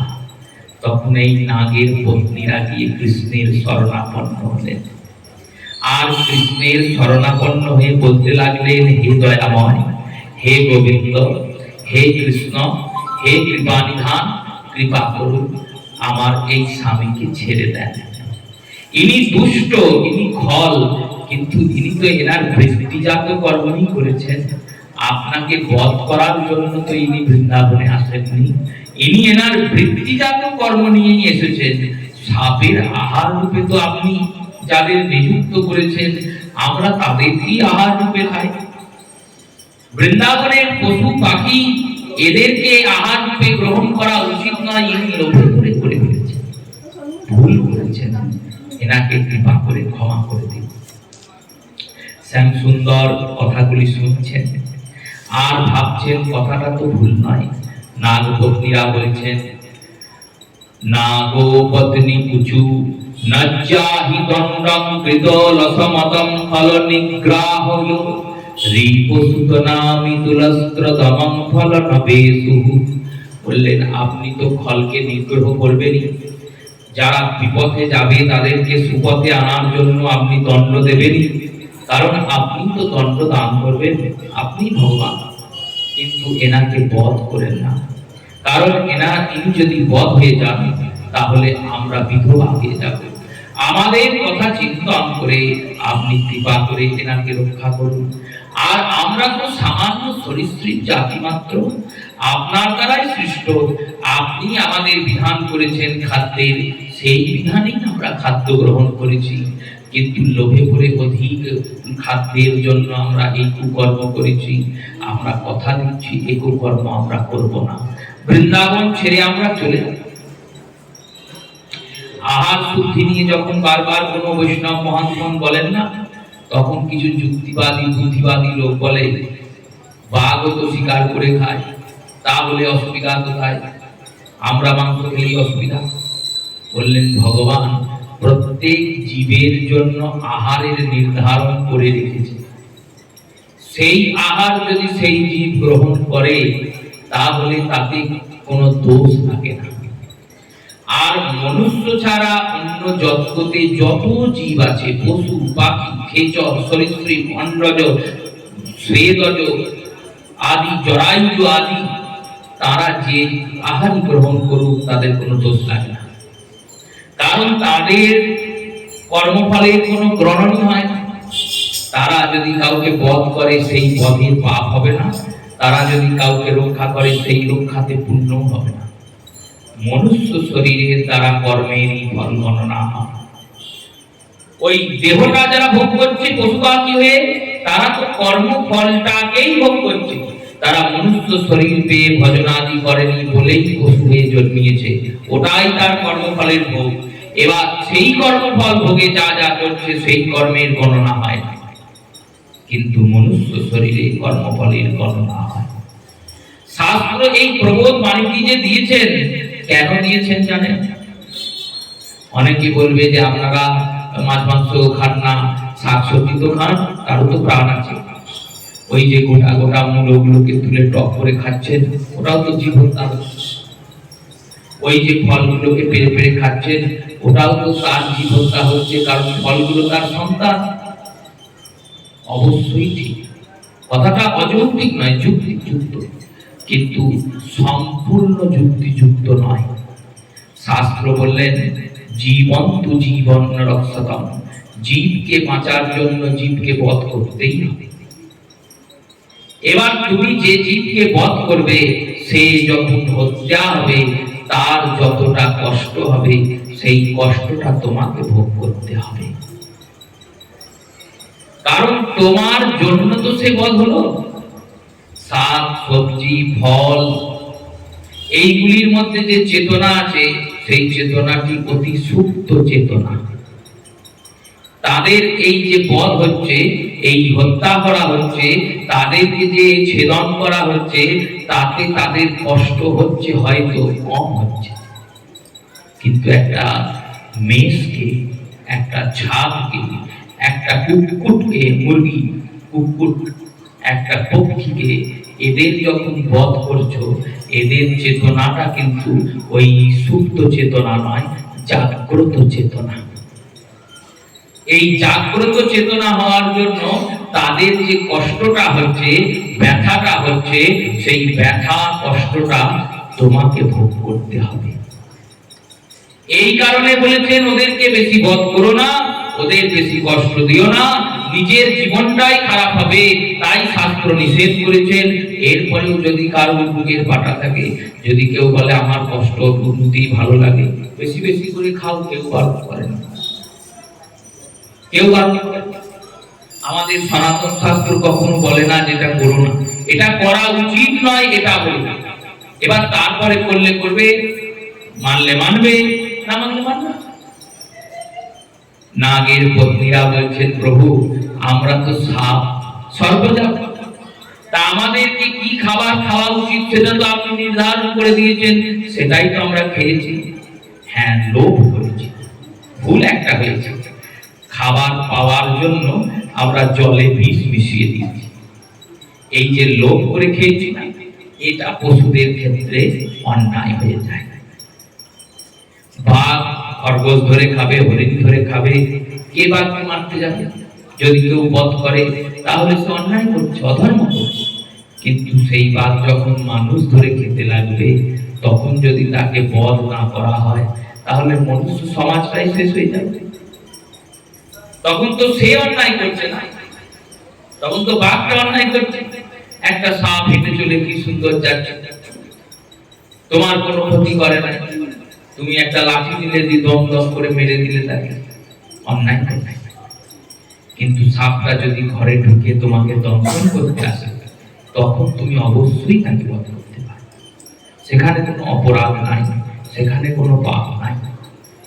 তখন এই নাগের পত্নীরা গিয়ে কৃষ্ণের শরণাপন্ন হলেন, আর কৃষ্ণের শরণাপন্ন হয়ে বলতে লাগলেন, হে দয়াময়, হে গোবিন্দ, হে কৃষ্ণ, হে কৃপানিধান, কৃপা করুন, আমার এই স্বামীকে ছেড়ে দেন। ইনি দুষ্ট, ইনি খল, কিন্তু ইনি তো এনার বৃত্তিজাত কর্মই করেছেন, আপনাকে বধ করার জন্য তো ইনি বৃন্দাবনে আসেননি, ইনি এনার বৃত্তিজাত কর্ম নিয়েই এসেছেন। সাপের আহার রূপে তো আপনি যাদের নিযুক্ত করেছেন, আমরা তাদেরকেই আহার রূপে খাই। বৃন্দাবনের পশু পাখি এদেরকে আহার রূপে গ্রহণ করা উচিত নয়, ইনি লোভে করে করে ফেলেছেন, ভুল করেছেন, এনাকে কৃপা করে ক্ষমা করে দিন। শ্যাম সুন্দর কথাগুলি শুনছেন আর ভাবছেন কথাটা তো ভুল নয়। নাগপত্নীরা বলছেন, নাগো পত্নী কুচু নজ্জাহি দণ্ডং কৃতলসমতম ফল নিগ্রাহয় রিপসুতনামি তুলস্ত্রতমং ফল নবেসু। বললেন আপনি তো ফলকে নিগ্রহ করবেনই, যারা বিপথে যাবে তাদেরকে সুপথে আনার জন্য আপনি দণ্ড দেবেনই, কারণ আপনি তো দণ্ড দান করবেন, আপনি ভগবান। কিন্তু এনাকে বধ করেন না, কারণ ইনি যদি বধ হয়ে যান তাহলে আমরা বিধবা হয়ে যাব। আমাদের কথা চিন্তন করে আপনি কৃপা করে এনাকে রক্ষা করুন। আর আমরা তো সামান্য সরীসৃপ জাতি মাত্র, আপনার দ্বারাই সৃষ্ট। আপনি আমাদের বিধান করেছেন খাদ্যের, সেই বিধানেই আমরা খাদ্য গ্রহণ করেছি। কিন্তু লোভে পড়ে অধিক খাদ্যের জন্য আমরা এই কুকর্ম করেছি। আমরা কথা দিচ্ছি এই কুকর্ম আমরা করব না। বৃন্দাবন ছেড়ে আমরা চলে যাব। আহার শুদ্ধি নিয়ে যখন বারবার কোনো বৈষ্ণব মহাত্মন বলেন না, তখন কিছু যুক্তিবাদী বুদ্ধিবাদী লোক বলে বাঘও তো শিকার করে খায়, তাহলে অসুবিধা কোথায়, আমরা মাংস খেলেই অসুবিধা। বললেন ভগবান প্রত্যেক জীবের জন্য আহারের নির্ধারণ করে রেখেছে। সেই আহার যদি সেই জীব গ্রহণ করে তাহলে তাতে কোনো দোষ থাকে না। আর মনুষ্য ছাড়া অন্য জগতে যত জীব আছে, পশু পাখি খেচর সরীসৃপ অন্ডজ স্বেদজ আদি জরায়ু আদি, তারা যে আহার গ্রহণ করুক তাদের কোনো দোষ লাগে না, কারণ তাদের কর্মফলের কোনো গ্রহণই হয় না। তারা যদি কাউকে বধ করে সেই বধের পাপ হবে না, তারা যদি কাউকে রক্ষা করে সেই রক্ষাতে পুণ্য হবে না। মনুষ্য শরীরের দ্বারা কর্মেরই ফল গণনা হয়। ওই দেহটা যারা ভোগ করছে পশু পাখি হয়ে, তারা তো কর্মফলটাকেই ভোগ করছে। তারা মনুষ্য শরীর পেয়ে ভজনাদি করেনি বলেই পশু হয়ে জন্মিয়েছে, ওটাই তার কর্মফলের ভোগ। এবার সেই কর্মফল ভোগে যা যা করছে সেই কর্মের গণনা হয় না, কিন্তু মনুষ্য শরীরে কর্মফলের গণনা হয়। শাস্ত্র এই প্রবোধ বাণীটি যে দিয়েছেন, কেন দিয়েছেন জানেন? অনেকে বলবে যে আপনারা মাছ মাংস খান না, শাকসবজি তো খান, তারও তো প্রাণ আছে। ওই যে গোটা গোটা মূলগুলোকে তুলে টক করে খাচ্ছেন, ওটাও তো জীবন তার। ওই যে ফলগুলোকে পেরে পেরে খাচ্ছেন, ওটাও তো তার জীবনটা হচ্ছে, কারণ ফলগুলো তার সন্তান। অবশ্যই ঠিক, কথাটা অযৌক্তিক নয়, যুক্তিযুক্ত, কিন্তু সম্পূর্ণ যুক্তিযুক্ত নয়। শাস্ত্র বললেন জীবন্তু জীবন রক্ষতম, জীবকে বাঁচার জন্য জীবকে বধ করতেই হবে। এবার তুমি যে জীবকে বধ করবে, সে যখন হত্যা হবে তার যতটা কষ্ট হবে, সেই কষ্টটা তোমাকে ভোগ করতে হবে, কারণ তোমার জন্য তো সে বধ হলো। শাক সবজি ফল এইগুলির মধ্যে যে চেতনা আছে, সেই চেতনাটি অতি সুপ্ত চেতনা। তাদের এই যে বধ হচ্ছে, এই হত্যা করা হচ্ছে, তাদেরকে যে ছেদন করা হচ্ছে, তাতে তাদের কষ্ট হচ্ছে হয়তো কম হচ্ছে, কিন্তু একটা মেষকে, একটা ছাগকে, একটা কুকুরকে, মুরগি কুকুর, একটা পক্ষীকে, এদের যখন বধ করছো, এদের চেতনাটা কিন্তু ওই সুপ্ত চেতনা নয়, জাগ্রত চেতনা। এই জাগ্রত চেতনা হওয়ার জন্য তাদের যে কষ্টটা হচ্ছে, ব্যথাটা হচ্ছে, সেই ব্যথা কষ্টটা তোমাকে ভোগ করতে হবে। এই কারণে বলেছেন ওদেরকে বেশি বধ করো না, ওদের বেশি কষ্ট দিও না, নিজের জীবনটাই খারাপ হবে, তাই শাস্ত্র নিষেধ করেছেন। এরপরেও যদি কারো বুকের পাটা থাকে, যদি কেউ বলে আমার কষ্ট অনুভূতি ভালো লাগে, বেশি বেশি করে খাও, কেউ বারণ করে না, কেউ বারণ করে না। আমাদের সনাতন শাস্ত্র কখনো বলে না যেটা করো না, এটা করা উচিত নয়, এটা বলবে। এবার তারপরে করলে করবে, মানলে মানবে, না মানলে মানবে। নাগের পত্নীরা বলছেন প্রভু আমরা তো সাপ সর্বজাত, তা আমাদেরকে কি খাবার খাওয়া উচিত সেটা তো আপনি নির্ধারণ করে দিয়েছেন, সেটাই তো আমরা খেয়েছি। হ্যাঁ, লোভ করেছি, ভুল একটা হয়েছে। খাবার পাওয়ার জন্য আমরা জলে বিষ মিশিয়ে দিয়েছি। এই যে লোভ করে খেয়েছি না, এটা পশুদের ক্ষেত্রে অন্যায় হয়ে যায়। বাঘ খরগোশ ধরে খাবে, হরিণ ধরে খাবে, কে বাঘকে মারতে যাবে? যদি কেউ বধ করে তাহলে সে অন্যায় করছে, অধর্ম করছে। কিন্তু সেই বাঘ যখন মানুষ ধরে খেতে লাগবে, তখন যদি তাকে বধ না করা হয়, তাহলে মনুষ্য সমাজটাই শেষ হয়ে যাবে। তখন তো সে অন্যায় করছে না, তখন তো বাঘটা অন্যায় করছে। একটা সাপ হেঁটে চলে কি সুন্দর যাচ্ছে, তোমার কোনো ক্ষতি করে না, তুমি একটা লাঠি দিলে দিয়ে দম দম করে মেরে দিলে তাকে, অন্যায় করবে। কিন্তু সাপটা যদি ঘরে ঢুকে তোমাকে দংশন করতে আসে, তখন তুমি অবশ্যই তাকে বধ করতে পারো। সেখানে কোনো অপরাধ নাই, সেখানে কোনো পাপ নাই,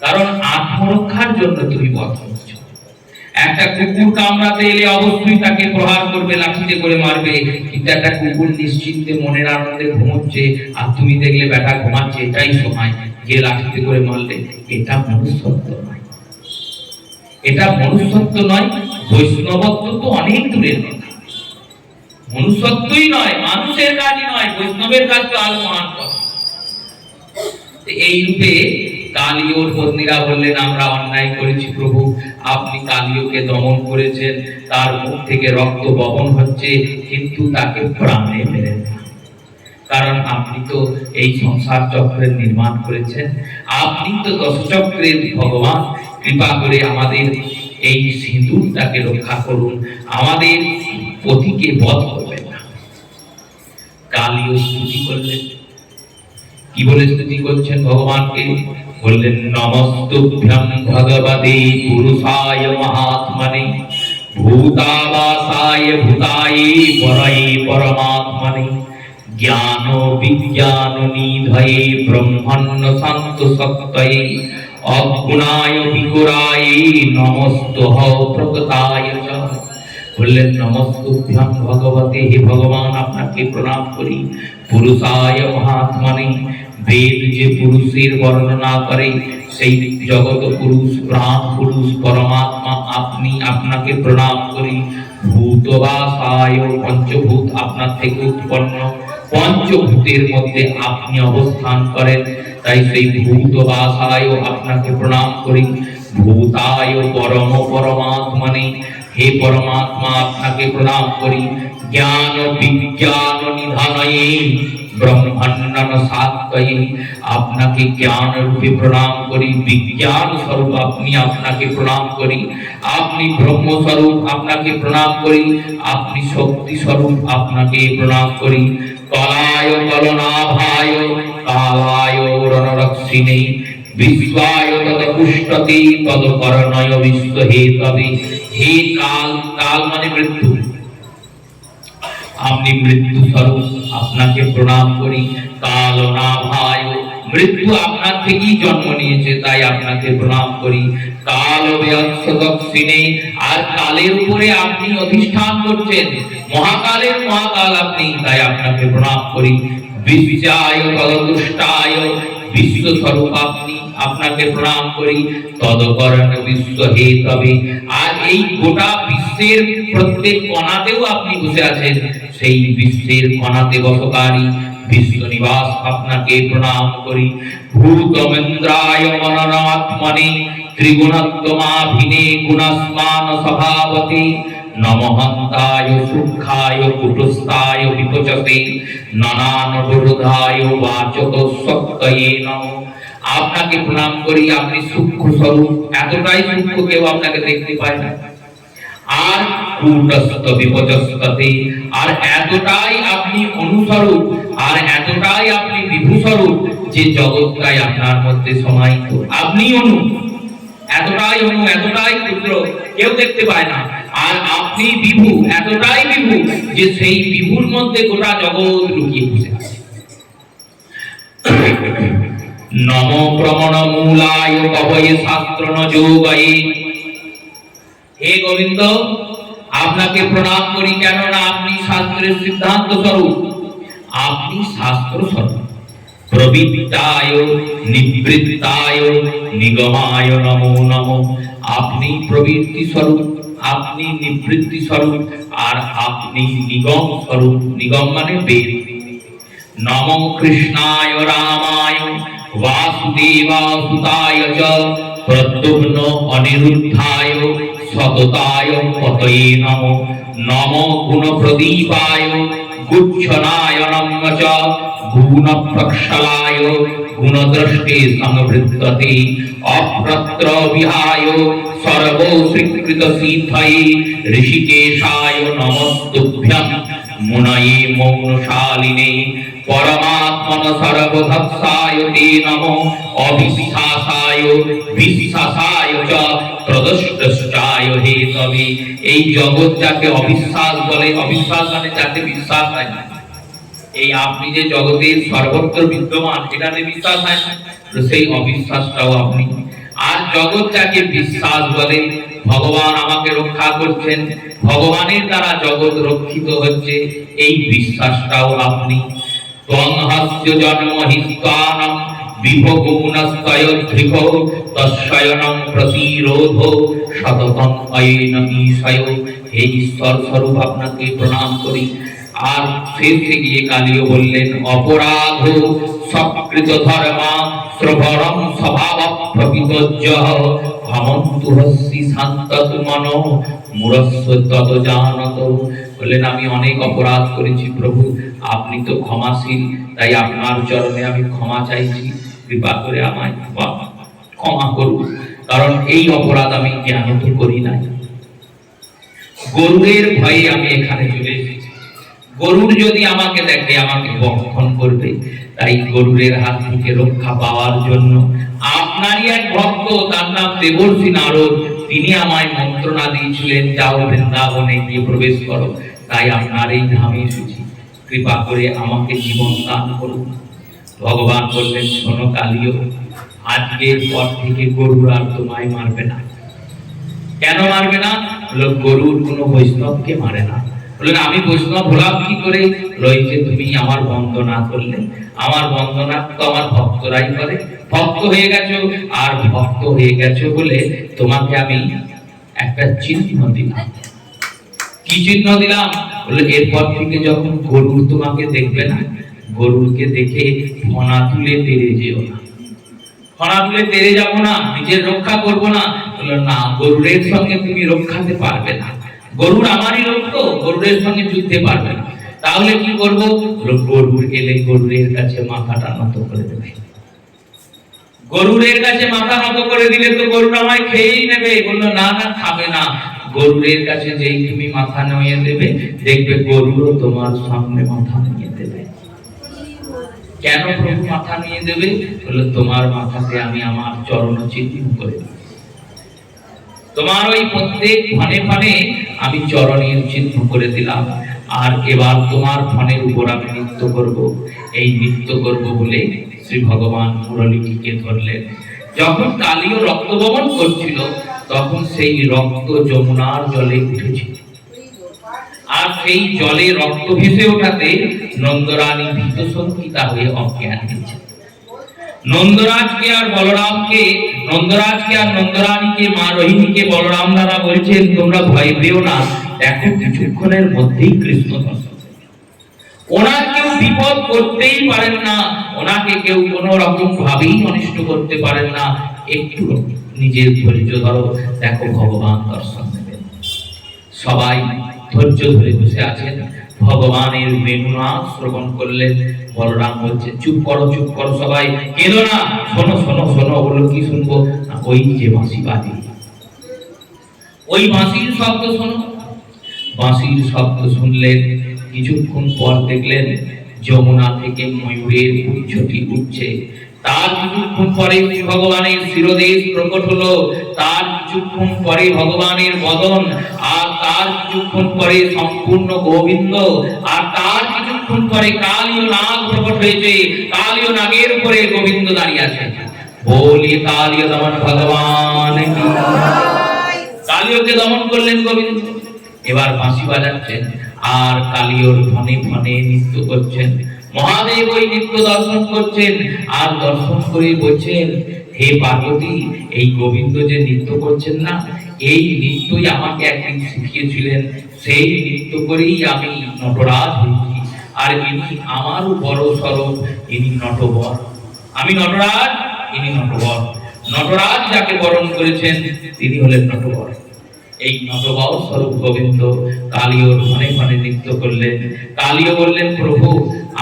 কারণ আত্মরক্ষার জন্য তুমি বধ করছো। একটা কুকুর কামড়াতে এলে অবশ্যই তাকে প্রহার করবে, লাঠিতে করে মারবে। কিন্তু একটা কুকুর নিশ্চিন্তে মনের আনন্দে ঘুমোচ্ছে, আর তুমি দেখলে বেটা ঘুমাচ্ছে, এটাই সময় যে লাঠিতে করে মারলে। এটা মনুষ্যত্ব নয়, এটা মনুষ্যত্ব নয়। বৈষ্ণবত্ব তো অনেক দূরের কথা, মনুষ্যত্বই নয়, মানুষের কাজই নয়, বৈষ্ণবের কাজ তো আরো মহান কথা। এই রূপে কালীয়র পত্নীরা বললেন, আমরা অন্যায় করেছি প্রভু, আপনি কালীয়কে দমন করেছেন, তার মুখ থেকে রক্ত বহন হচ্ছে, কিন্তু তাকে প্রাণে মেরেন না। কারণ আপনি তো এই সংসার চক্রের নির্মাণ করেছেন, আপনি তো দশচক্রের ভগবান। কৃপা করে আমাদের এই সিঁদুরটাকে রক্ষা করুন, আমাদের পতিকে বধ করবেন না। কালীয় স্তুতি করলেন। কি বলে স্তুতি করছেন ভগবানকে? বললেন, নমস্তুভ্যং ভগবতে পুরুষায় মহাত্মনে ভূতাবাসায় ভূতায়ে পরয়ে পরমাত্মনে জ্ঞান বিজ্ঞান নিধয়ে ব্রহ্মণ্য শান্ত সত্যয়ে অগুণায় বিকুরায় নমস্তুহ প্রকটায় চ। বললেন, নমস্তুভ্যং ভগবতে, হে ভগবান আপনাকে প্রণাম করি। পুরুষায় মহাত্মনে, বেদ যে পুরুষের বর্ণনা করে, সেই জগৎ পুরুষ, প্রাণ পুরুষ পরমাত্মা আপনি, আপনাকে প্রণাম করি। ভূতবাসায়, পঞ্চভূত আপনার থেকে উৎপন্ন, পঞ্চভূতের মধ্যে আপনি অবস্থান করেন, তাই সেই ভূতবাসায় আপনাকে প্রণাম করি। ভূতায় পরম পরমাত্মনে, হে পরমাত্মা আপনাকে প্রণাম করি। জ্ঞান বিজ্ঞান নিধানয়ে ব্রহ্মাণ্ড সাত্তয়ে, আপনাকে জ্ঞান রূপে প্রণাম করি। বিজ্ঞান স্বরূপ আপনি, আপনাকে প্রণাম করি। আপনি ব্রহ্ম স্বরূপ, আপনাকে প্রণাম করি। আপনি শক্তি স্বরূপ, আপনাকে প্রণাম করি। কলায় কলনাভায় কালায় রণরক্ষিণে বিশ্বায় তদপুষ্টতি তদকর্ণয় বিশ্ব হে তবে। হে কাল, কাল মানে মৃত্যু, আপনি মৃত্যু স্বরূপ, আপনাকে প্রণাম করি। কালনাভায়, মৃত্যু আপনার থেকেই জন্ম নিয়েছে, তাই আপনাকে প্রণাম করি। কাল দক্ষিণে, আর কালের উপরে আপনি অধিষ্ঠান করছেন, মহাকালের মহাকাল আপনি, তাই আপনাকে প্রণাম করি। বিশ্বায় তদতুষ্টায়, বিশ্ব স্বরূপ আপনি, আপনাকে প্রণাম করি। তদকরণ বিশ্ব হে তবে, আর এই গোটা বিশ্বের প্রত্যেক কণাতেও আপনি বসে আছেন, সেই বিশ্বের কণাতে বসকারী বিশ্ব নিবাস আপনাকে প্রণাম করি। ভূতমেন্দ্রায় মননাত্মনে ত্রিগুণাত্মাভিনে গুণস্মান স্বভাবতে নমহন্তায় সূক্ষ্মায় কুটুস্থায় বিপচতে নানান বিরোধায় বাচক সত্যয়ে নমঃ। আপনাকে প্রণাম করি, আপনি সূক্ষ্ম স্বরূপ, এতটাই সূক্ষ্ম কেউ আপনাকে দেখতে পায় না। আর কূটস্থ বিপচস্ততে, আর এতটাই আপনি অনুস্বরূপ, আর এতটাই আপনি বিভূস্বরূপ যে জগৎটাই আপনার মধ্যে সমাহিত। আপনি অনু, এতটাই অনু, এতটাই ক্ষুদ্র, কেউ দেখতে পায় না। আর আপনি বিভু, এতটাই বিভু যে সেই বিভুর মধ্যে গোটা জগৎ লুকিয়ে বসে আছে। নম প্রমণ মূলায় কবয়ে শাস্ত্র ন যোগয়ে। হে গোবিন্দ, আপনাকে প্রণাম করি, কেননা আপনি শাস্ত্রের সিদ্ধান্ত স্বরূপ, আপনি শাস্ত্র স্বরূপ। প্রবৃত্তায় নিবৃত্তায় নিগমায় নমো নমো। আপনি প্রবৃত্তি স্বরূপ, আপনি নিবৃত্তি স্বরূপ, আর আপনি নিগম স্বরূপ। নিগম মানে বেদ। নমো কৃষ্ণায় রামায় বাসুদেবাসুতায় চ প্রদ্যুম্ন অনিরুদ্ধায় সততায় পতয়ে নমো। নমো গুণপ্রদীপায় গুচ্ছনায় নমঃ চ গুণপ্রক্ষলায় গুণদ্রষ্টে সংবৃত্ততে অপ্রত্র বিহায় সর্বো স্বীকৃত সিদ্ধয়ে ঋষিকেশায় নমস্তুভ্যং মুনয়ে মৌনশালিনে পরমাত্মন সর্বভক্ষায় তে নমো অবিশ্বাসায় বিশ্বাসায় চ প্রদষ্টশ্চায় হে তবে। এই জগৎ যাকে অবিশ্বাস বলে, অবিশ্বাস মানে যাতে বিশ্বাস হয় না। এই আপনি যে জগতের সর্বত্র বিদ্যমান এটাতে বিশ্বাস হয় না, সেই অবিশ্বাসটাও আপনি। আর জগৎ যাকে বিশ্বাস বলে, ভগবান আমাকে রক্ষা করছেন, ভগবানের দ্বারা জগৎ রক্ষিত হচ্ছে, এই বিশ্বাসটাও আপনি। ত্বং হাস্য জন্ম হিস্তানং বিভগুণস্তয়ধৃক তস্যয়নং প্রতিরোধ সততং অয়েন ঈশয়। হে ঈশ্বর স্বরূপ আপনাকে প্রণাম করি। আর শেষে গিয়ে কালীও বললেন অপরাধ সৎকৃত ধর্মা শ্রবণম স্বভাব প্রকৃতজ্য ভমন্তুহস্যি শান্তত মনো মুরস্ব তত জানত। বললেন আমি অনেক অপরাধ করেছি প্রভু, আপনি তো ক্ষমাশীল, তাই আপনার চরণে আমি ক্ষমা চাইছি, কৃপা করে আমায় ক্ষমা করুন, কারণ এই অপরাধ আমি জ্ঞানত করি নাই। গরুরের ভয়ে আমি এখানে চলে এসেছি। গরুর যদি আমাকে দেখে আমাকে ভক্ষণ করবে, তাই গরুরের হাত থেকে রক্ষা পাওয়ার জন্য আপনারই এক ভক্ত, তার নাম দেবর্ষি নারদ, তিনি আমায় মন্ত্রণা দিয়েছিলেন যাও বৃন্দাবনে গিয়ে প্রবেশ করো, তাই আপনার এই ধামে এসেছি, কৃপা করে আমাকে জীবন দান করুন। ভগবান বললেন শোনো কালীয়, আজকের পর থেকে গরুর আর তোমায় মারবে না। কেন মারবে না? গরুর কোনো বৈষ্ণবকে মারে না। বললেন আমি বৈষ্ণব হলাম কি করে? রয়েছে তুমি আমার বন্দনা করলে, আমার বন্দনা তো আমার ভক্তরাই করে, ভক্ত হয়ে গেছো, আর ভক্ত হয়ে গেছো বলে তোমাকে আমি একটা চিহ্ন দিলাম। কি চিহ্ন দিলাম? বলে এরপর থেকে যখন গরুর তোমাকে দেখবে না, গরুরকে দেখে ফনা তুলে তেড়ে যেও না। ফনা তুলে তেড়ে যাবো না, নিজের রক্ষা করবো না। বললো না, গরুরের সঙ্গে তুমি রক্ষাতে পারবে না, গরুর আমারই লোক তো, গরুরের সঙ্গে যুদ্ধে পারবে না। তাহলে কি করবো? গরুর এলে গরুরের কাছে মাথাটা নত করে দেবে। গরুরের কাছে মাথা নত করে দিলে তো গরুর আমায় খেয়েই নেবে। বললো না না, খাবে না। গরুরের কাছে যেই তুমি মাথা নিয়ে দেবে, দেখবে গরুরও তোমার সামনে মাথা নিয়ে দেবে। কেন প্রভু মাথা নিয়ে দেবে? বললো তোমার মাথাতে আমি আমার চরণ চিহ্ন করে দেব, তোমার ওই প্রত্যেক ফনে ফনে আমি চরণের চিহ্ন করে দিলাম। আর এবার তোমার ফনের উপর আমি নৃত্য করব। এই নৃত্য করব বলে শ্রী ভগবান মুরলীটিকে ধরলেন। যখন কালীয় রক্তবমন করছিল, তখন সেই রক্ত যমুনার জলে উঠেছিল, আর সেই জলে রক্ত ভেসে ওঠাতে নন্দরানী ভীত শঙ্কিতা হয়ে অজ্ঞান হয়েছে। নন্দরাজকে আর বলরামকে, নন্দরাজকে আর নন্দরানীকে, মা রোহিণীকে বলরাম দ্বারা বলছেন তোমরা ভয় পেও না, দেখো কিছুক্ষণের মধ্যেই কৃষ্ণ দর্শন। ওনার কেউ বিপদ করতেই পারেন না, ওনাকে কেউ কোনো রকম ভাবেই অনিষ্ট করতে পারেন না। একটু নিজের ধৈর্য ধরো, দেখো ভগবান দর্শন দেবেন। সবাই ধৈর্য ধরে বসে আছেন, ভগবানের বেণুনাদ শ্রবণ করলেন। বলরাম বলছে চুপ করো, চুপ করো, সবাই কেঁদো না, শোনো শোনো শোনো। বললো কি শুনবো? ওই যে বাঁশি বাজে, ওই বাঁশির শব্দ শোনো। বাঁশির শব্দ শুনলেন। কিছুক্ষণ পর দেখলেন যমুনা থেকে ময়ূরের উচ্ছটি উঠছে। তার কিছুক্ষণ পরে ভগবানের শিরদেশ প্রকট হলো, তার কিছুক্ষণ পরে ভগবানের বদন, আর তার কিছুক্ষণ পরে সম্পূর্ণ গোবিন্দ, আর তার কিছুক্ষণ পরে কালীয় নাগ প্রকট হয়েছে। কালীয় নাগের উপরে গোবিন্দ দাঁড়িয়ে আছে। বলি কালীয় দমন ভগবান কি। কালীয়কে দমন করলেন গোবিন্দ। এবার বাঁশি বাজাচ্ছেন আর কালীয়র ফনে ফনে নৃত্য করছেন। মহাদেব ওই নিত্য দর্শন করছেন, আর দর্শন করে বলছেন, হে পার্বতী, এই গোবিন্দ যে নৃত্য করছেন না, এই নৃত্যই আমাকে একদিন শিখিয়েছিলেন, সেই নৃত্য করেই আমি নটরাজ হয়েছি। আর ইনি আমারও বড় স্বরূপ, ইনি নটবর। আমি নটরাজ, ইনি নটবর। নটরাজ যাকে বরণ করেছেন তিনি হলেন নটবর। এই নটবর স্বরূপ গোবিন্দ কালীয়র ঘনে ঘনে নৃত্য করলেন। কালীয় বললেন, প্রভু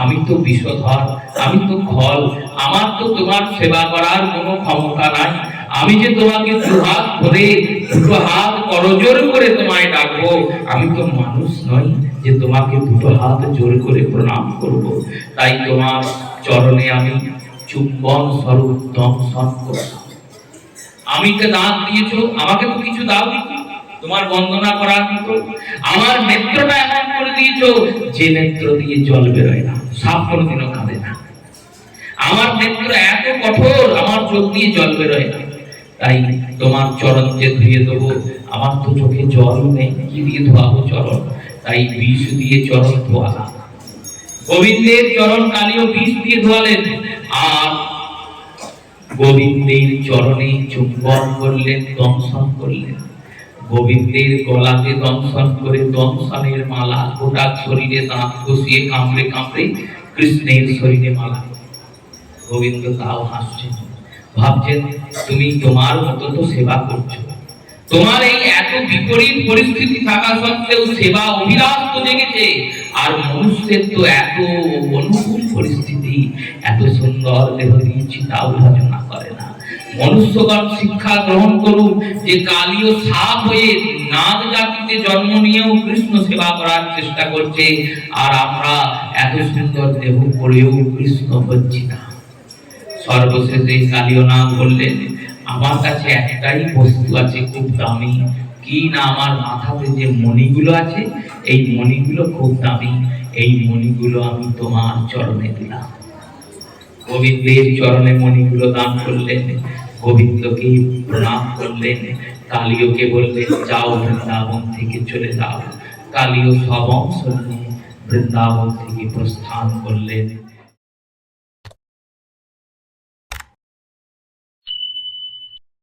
আমি তো বিষধর, আমি তো খল, আমার তো তোমার সেবা করার কোনো ক্ষমতা নাই। আমি যে তোমাকে দুহাত ধরে দুটো হাত করজোর করে তোমায় ডাকবো, আমি তো মানুষ নই যে তোমাকে দুটো হাত জোর করে প্রণাম করব। তাই তোমার চরণে আমি চুম্বন স্বরূপ দংশন করলাম। আমি তো দাঁত দিয়েছো, আমাকে তো কিছু দাও তোমার বন্দনা করার মতো। আমার নেত্রটা এমন করে দিয়েছো যে নেত্র দিয়ে জল বেরোয় না, সাপ কোনোদিনও কাঁদে না। আমার নেত্র এত কঠোর, আমার চোখ দিয়ে জল বেরোয় না। তাই তোমার চরণ যে ধুয়ে দেবো, আমার তো চোখে জল নেই, কি দিয়ে ধোয়াবো চরণ? তাই বিষ দিয়ে চরণ ধোয়ালাম। গোবিন্দের চরণ কালীয় বিষ দিয়ে ধোয়ালেন, আর গোবিন্দের চরণে চুম্বন করলেন, দংশন করলেন। গোবিন্দের গলাতে দংশন করে দংশনের মালা, গোটা শরীরে দাঁত বসিয়ে কামড়ে কামড়ে কৃষ্ণের শরীরে মালা। গোবিন্দ তাও হাসছেন, ভাবছেন তুমি তোমার মতো তো সেবা করছো, তোমার এই এত বিপরীত পরিস্থিতি থাকা সত্ত্বেও সেবা অভিলাষ তো জেগেছে। আর মনুষ্যের তো এত অনুকূল পরিস্থিতি, এত সুন্দর দেহ দিয়েছি তাও ভজনা করে না। মনুষ্যগণ শিক্ষা গ্রহণ করুক যে কালীয় সাপ হয়ে নাগ জাতিতে জন্ম নিয়েও কৃষ্ণ সেবা করার চেষ্টা করছে, আর আমরা এত সুন্দর দেহ করেও কৃষ্ণ হচ্ছি না। সর্বশেষে কালীয় নাগ বললেন, আমার কাছে একটাই বস্তু আছে খুব দামি, কি না আমার মাথাতে যে মণিগুলো আছে, এই মণিগুলো খুব দামি, এই মণিগুলো আমি তোমার চরণে দিলাম। গোবিন্দের চরণে মণিগুলো দান করলেন, গোবিন্দকে প্রণাম করলেন। কালীয়কে বললেন, যাও বৃন্দাবন থেকে চলে যাও। কালীয় সব অংশ নিয়ে বৃন্দাবন থেকে প্রস্থান করলেন।